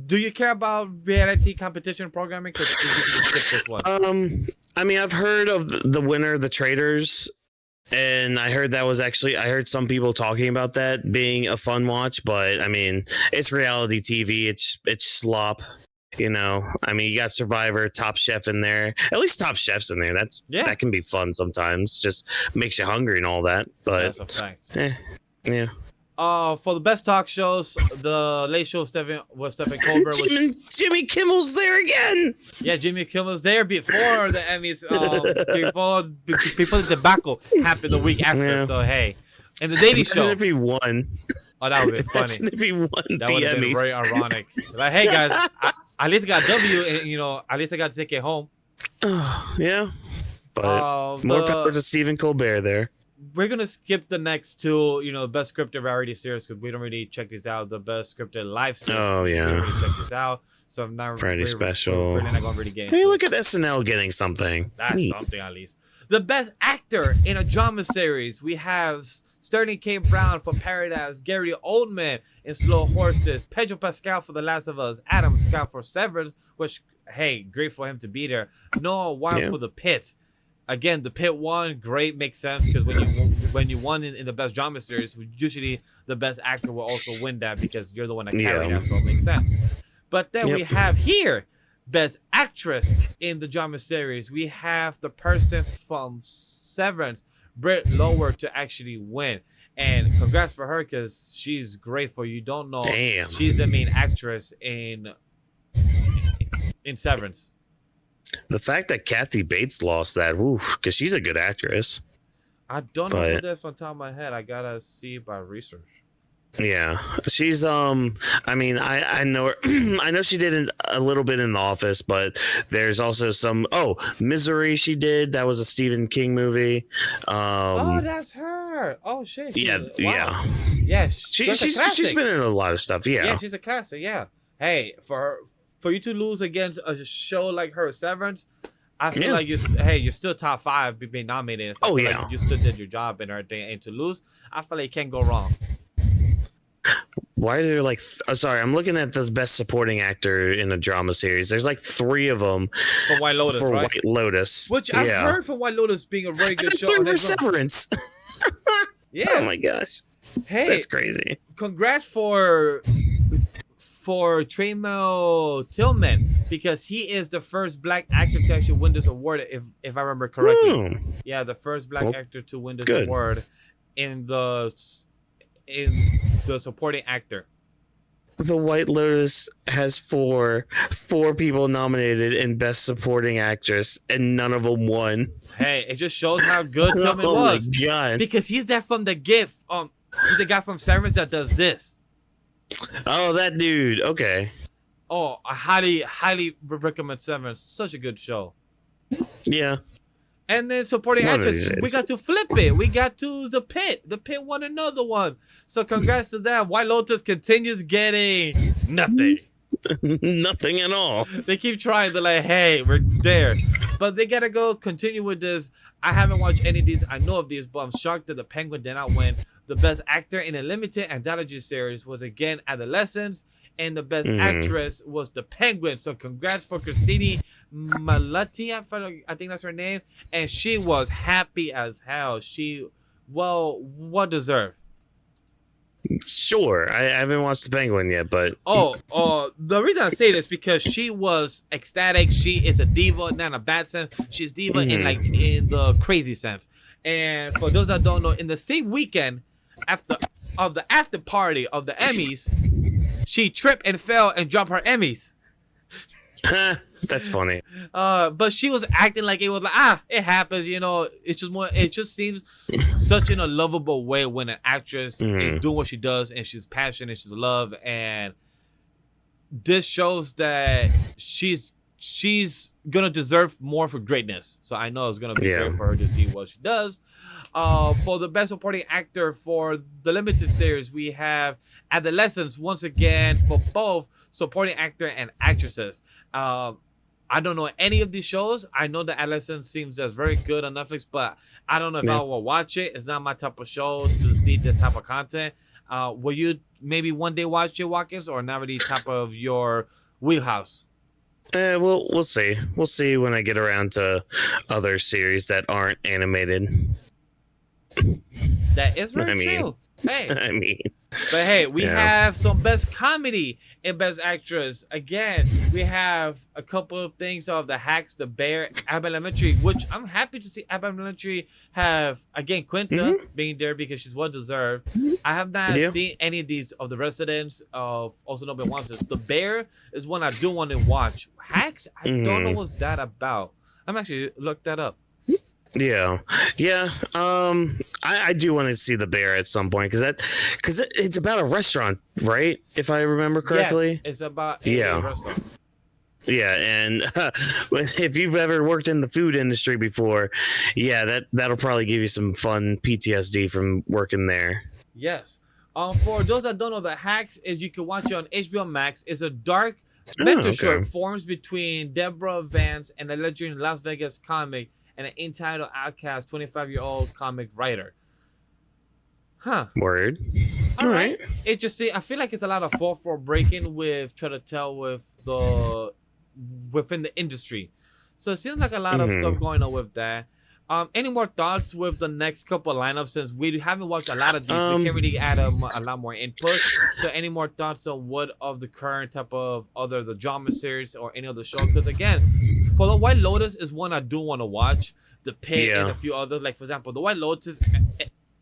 Do you care about reality competition programming? Because you can skip this one. I mean, I've heard of the winner, The Traitors, and I heard that was actually, I heard some people talking about that being a fun watch, but I mean, it's reality TV. It's slop. I mean, you got Survivor, Top Chef in there. At least Top Chef's in there. That can be fun sometimes. Just makes you hungry and all that. But that's a fact. Yeah. For the best talk shows, the Late Show with Stephen Colbert. Jimmy Kimmel's there again. Yeah, Jimmy Kimmel's there before the Emmys. Before the debacle happened the week after. Yeah. So hey, and the Daily Show. If he won. Oh, that would have been funny. If he won that would have been very ironic. Like, hey guys, I at least I got W, and at least I got to take it home. Yeah, but more power to Stephen Colbert there. We're gonna skip the next two, best scripted variety series, because we don't really check these out. The best scripted live series. Oh yeah, we don't really check this out. So I'm not Friday special. We're not gonna really get. Hey, look at SNL getting something. That's something at least. The best actor in a drama series, we have Sterling K. Brown for Paradise, Gary Oldman in Slow Horses, Pedro Pascal for The Last of Us, Adam Scott for Severance, which, hey, great for him to be there. Noah Wild for The Pit. Again, The Pit won. Great, makes sense, because when you won in the best drama series, usually the best actor will also win that because you're the one that carried that, so it makes sense. But then we have here best actress in the drama series. We have the person from Severance, Britt Lower, to actually win. And congrats for her because she's great. For you don't know, Damn. she's the main actress in Severance. The fact that Kathy Bates lost that, because she's a good actress. I don't know who that's on top of my head. I gotta see by research. Yeah, she's I mean, I know her. I know she did a little bit in The Office, but there's also some Misery she did. That was a Stephen King movie. Oh, that's her. Oh shit. Yeah, wow. Yeah. She's been in a lot of stuff. Yeah, she's a classic. Yeah. Hey, for you to lose against a show like her, Severance, I feel like you're still top 5 being nominated. Oh yeah, like you still did your job and everything, and to lose, I feel like you can't go wrong. Why are there like? Sorry, I'm looking at this best supporting actor in a drama series. There's like 3 of them for White Lotus, right? White Lotus, which I've heard from White Lotus being a very good show. 3 for Severance. Yeah. Oh my gosh. Hey, that's crazy. Congrats for Trammell Tillman, because he is the first black actor to actually win this award, if I remember correctly. Yeah, the first black actor to win this award in the supporting actor. The White Lotus has four people nominated in Best Supporting Actress, and none of them won. Hey, it just shows how good Tillman was. My God. Because he's that from The Gift. He's the guy from Severance that does this. Oh, that dude. Okay. Oh, I highly recommend Severance. Such a good show. Yeah. And then supporting actress, we got to flip it. We got to The Pit. The Pit won another one. So congrats to them. White Lotus continues getting nothing. Nothing at all. They keep trying. They're like, hey, we're there. But they got to continue with this. I haven't watched any of these. I know of these, but I'm shocked that the Penguin did not win. The best actor in a limited anthology series was again Adolescents. And the best actress was the Penguin. So congrats for Christine Malati. I think that's her name. And she was happy as hell. She, well deserved. Sure. I haven't watched the Penguin yet, but... The reason I say this because she was ecstatic. She is a diva, not in a bad sense. She's diva in the crazy sense. And for those that don't know, in the same weekend after party of the Emmys, she tripped and fell and dropped her Emmys. That's funny. But she was acting like it was like, it happens, you know. It just seems such in a lovable way when an actress is doing what she does and she's passionate, she's love, and this shows that she's gonna deserve more for greatness. So I know it's gonna be great for her to see what she does. For the best supporting actor for the limited series, we have Adolescents once again for both supporting actor and actresses. I don't know any of these shows. I know that Adolescents seems just very good on Netflix, but I don't know if I will watch it. It's not my type of show to see this type of content. Will you maybe one day watch it, Whawkins, or not really type of your wheelhouse? We'll see. We'll see when I get around to other series that aren't animated. That is very true. Hey. I mean. But hey, we have some best comedy and best actress. Again, we have a couple of things of The Hacks, The Bear, Abbott Elementary, which I'm happy to see Abbott Elementary have, again, Quinta being there because she's well deserved. I have not seen any of these of the residents of Also Nobody Wants This. The Bear is one I do want to watch. Hacks, I don't know what's that about. I'm actually look that up. Yeah. I do want to see The Bear at some point because it's about a restaurant, right? If I remember correctly. Yes, it's about a restaurant. Yeah, and if you've ever worked in the food industry before, that'll probably give you some fun PTSD from working there. Yes. For those that don't know, The Hacks is you can watch it on HBO Max. It's a dark mentorship forms between Deborah Vance and a legendary Las Vegas comic and an entitled outcast 25-year-old comic writer. Word. All right. It just I feel like it's a lot of fourth wall breaking with trying to tell within the industry. So it seems like a lot of stuff going on with that. Any more thoughts with the next couple of lineups since we haven't watched a lot of these? We can't really add a lot more input. So any more thoughts on what of the current type of the drama series or any other show? Because again, for the White Lotus is one I do want to watch. The Pit and a few others. Like for example, the White Lotus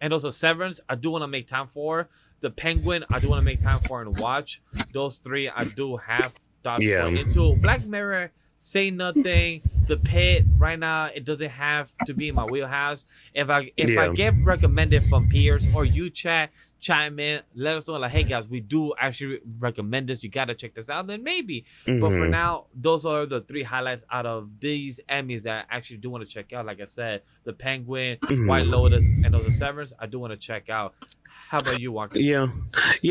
And also Severance, I do want to make time for. The Penguin, I do want to make time for and watch. Those three, I do have thoughts for. Into Black Mirror, Say Nothing, The Pit. Right now, it doesn't have to be in my wheelhouse. If I get recommended from peers or you chime in, let us know like, hey guys, we do actually recommend this. You gotta check this out. Then maybe. But for now, those are the 3 highlights out of these Emmys that I actually do want to check out. Like I said, The Penguin, White Lotus, and those Severance, I do want to check out. How about you, Whawkins? Yeah.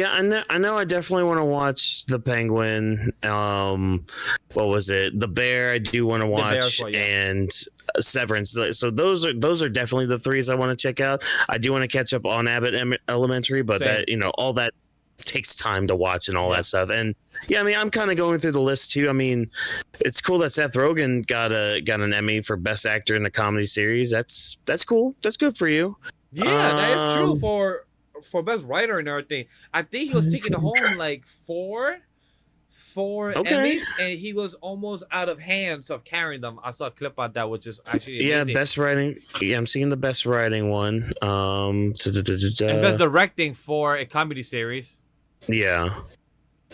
I know. I definitely want to watch The Penguin. What was it? The Bear. I do want to watch, and Severance. So those are definitely the 3s I want to check out. I do want to catch up on Abbott Elementary, but that all that takes time to watch and all that stuff. And I mean, I'm kind of going through the list too. I mean, it's cool that Seth Rogen got an Emmy for Best Actor in a Comedy Series. That's cool. That's good for you. Yeah, that is true for best writer and everything. I think he was taking home like four Emmys, and he was almost out of hands of carrying them. I saw a clip on that, which is actually amazing. Best writing. Yeah, I'm seeing the best writing one. And best directing for a comedy series. Yeah.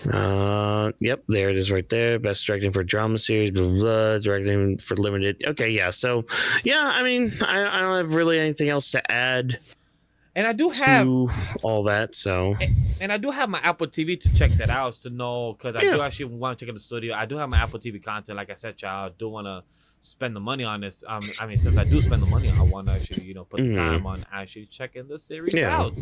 Yep, there it is right there. Best directing for drama series, blah, blah, blah, directing for limited. Okay, yeah. So, yeah, I mean, I don't have really anything else to add. And I do have all that, so. And I do have my Apple TV to check that out to know, because I do actually want to check out the studio. I do have my Apple TV content. Like I said, child, I do want to spend the money on this. I mean, since I do spend the money, I want to actually, put the time on actually checking the series out.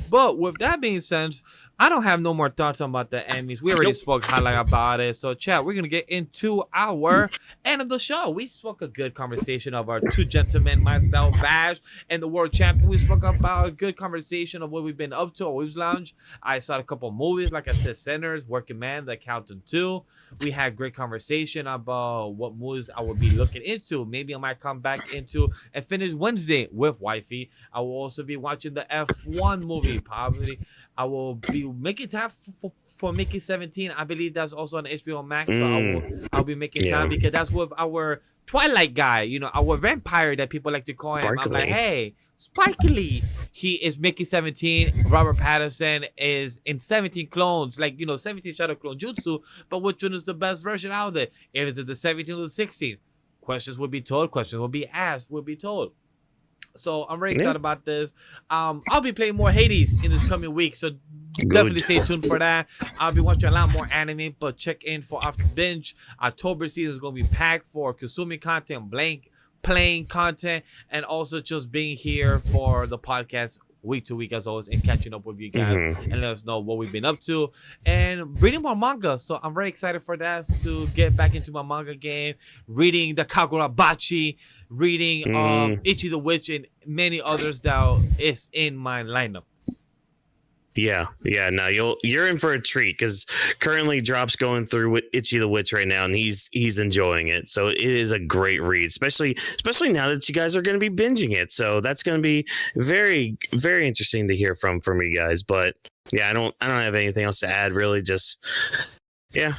But with that being said, I don't have no more thoughts about the Emmys. We already spoke highlight about it. So, chat, we're going to get into our end of the show. We spoke a good conversation of our 2 gentlemen, myself, Vash, and the world champion. We spoke about a good conversation of what we've been up to at Weebs Lounge. I saw a couple movies, like I said, Sinners, Working Man, The Accountant 2. We had great conversation about what movies I would be looking into. Maybe I might come back into and finish Wednesday with Wifey. I will also be watching the F1 movie. Probably I will be making time for Mickey 17. I believe that's also on HBO Max. So I'll be making time because that's with our Twilight guy, our vampire that people like to call him. I'm like, hey, Spike Lee. He is Mickey 17. Robert Pattinson is in 17 clones, 17 Shadow Clone Jutsu. But which one is the best version out there? Is it the 17 or the 16? Questions will be told. Questions will be asked. Will be told. So I'm very excited about this. I'll be playing more Hades in this coming week, so definitely stay tuned for that. I'll be watching a lot more anime, but check in for After Binge. October season is going to be packed for consuming content, playing content, and also just being here for the podcast week to week as always and catching up with you guys and let us know what we've been up to and reading more manga. So I'm very excited for that, to get back into my manga game, reading the Kagurabachi, reading Ichi the Witch, and many others that is in my lineup. No, you're in for a treat because currently Drop's going through with Itchy the Witch right now, and he's enjoying it. So it is a great read, especially now that you guys are going to be binging it. So that's going to be very, very interesting to hear from you guys. But yeah, I don't have anything else to add really. Just yeah.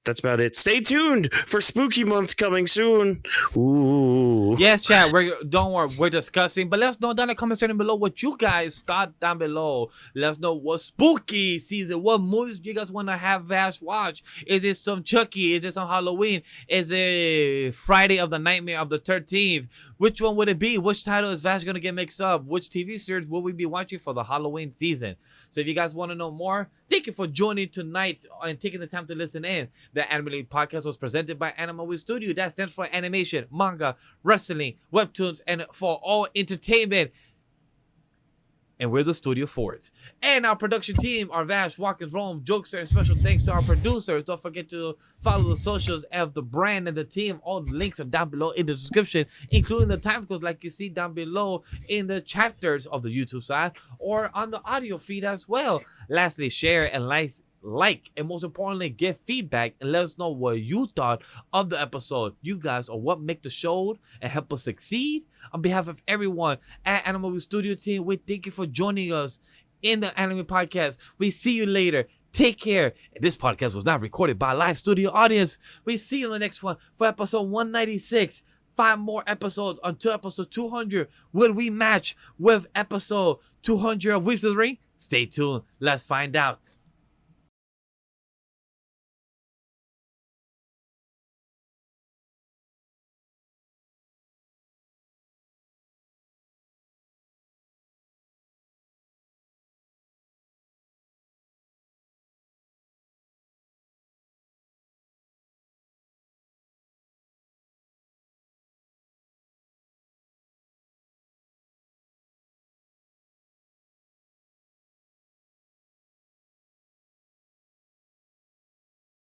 That's about it. Stay tuned for Spooky Month coming soon. Ooh. Yes, chat. Don't worry. We're discussing, but let us know down in the comment section below what you guys thought down below. Let us know what spooky season, what movies you guys want to have Vash watch. Is it some Chucky? Is it some Halloween? Is it Friday of the Nightmare of the 13th? Which one would it be? Which title is Vash gonna get mixed up? Which TV series will we be watching for the Halloween season? So if you guys want to know more, thank you for joining tonight and taking the time to listen in. The Anime Podcast was presented by AniMa Studio. That stands for animation, manga, wrestling, webtoons, and for all entertainment. And we're the studio for it. And our production team are Vash, Whawkins, Rome, Jokester, and special thanks to our producers. Don't forget to follow the socials of the brand and the team. All the links are down below in the description, including the time codes like you see down below in the chapters of the YouTube side or on the audio feed as well. Lastly, share and like, and most importantly, give feedback and let us know what you thought of the episode. You guys are what make the show and help us succeed. On behalf of everyone at AniMa Studio team, we thank you for joining us in the Anime Podcast. We see you later. Take care. And this podcast was not recorded by a live studio audience. We see you in the next one for episode 196. 5 more episodes until episode 200. Will we match with episode 200 of Weebs of the Ring? Stay tuned. Let's find out.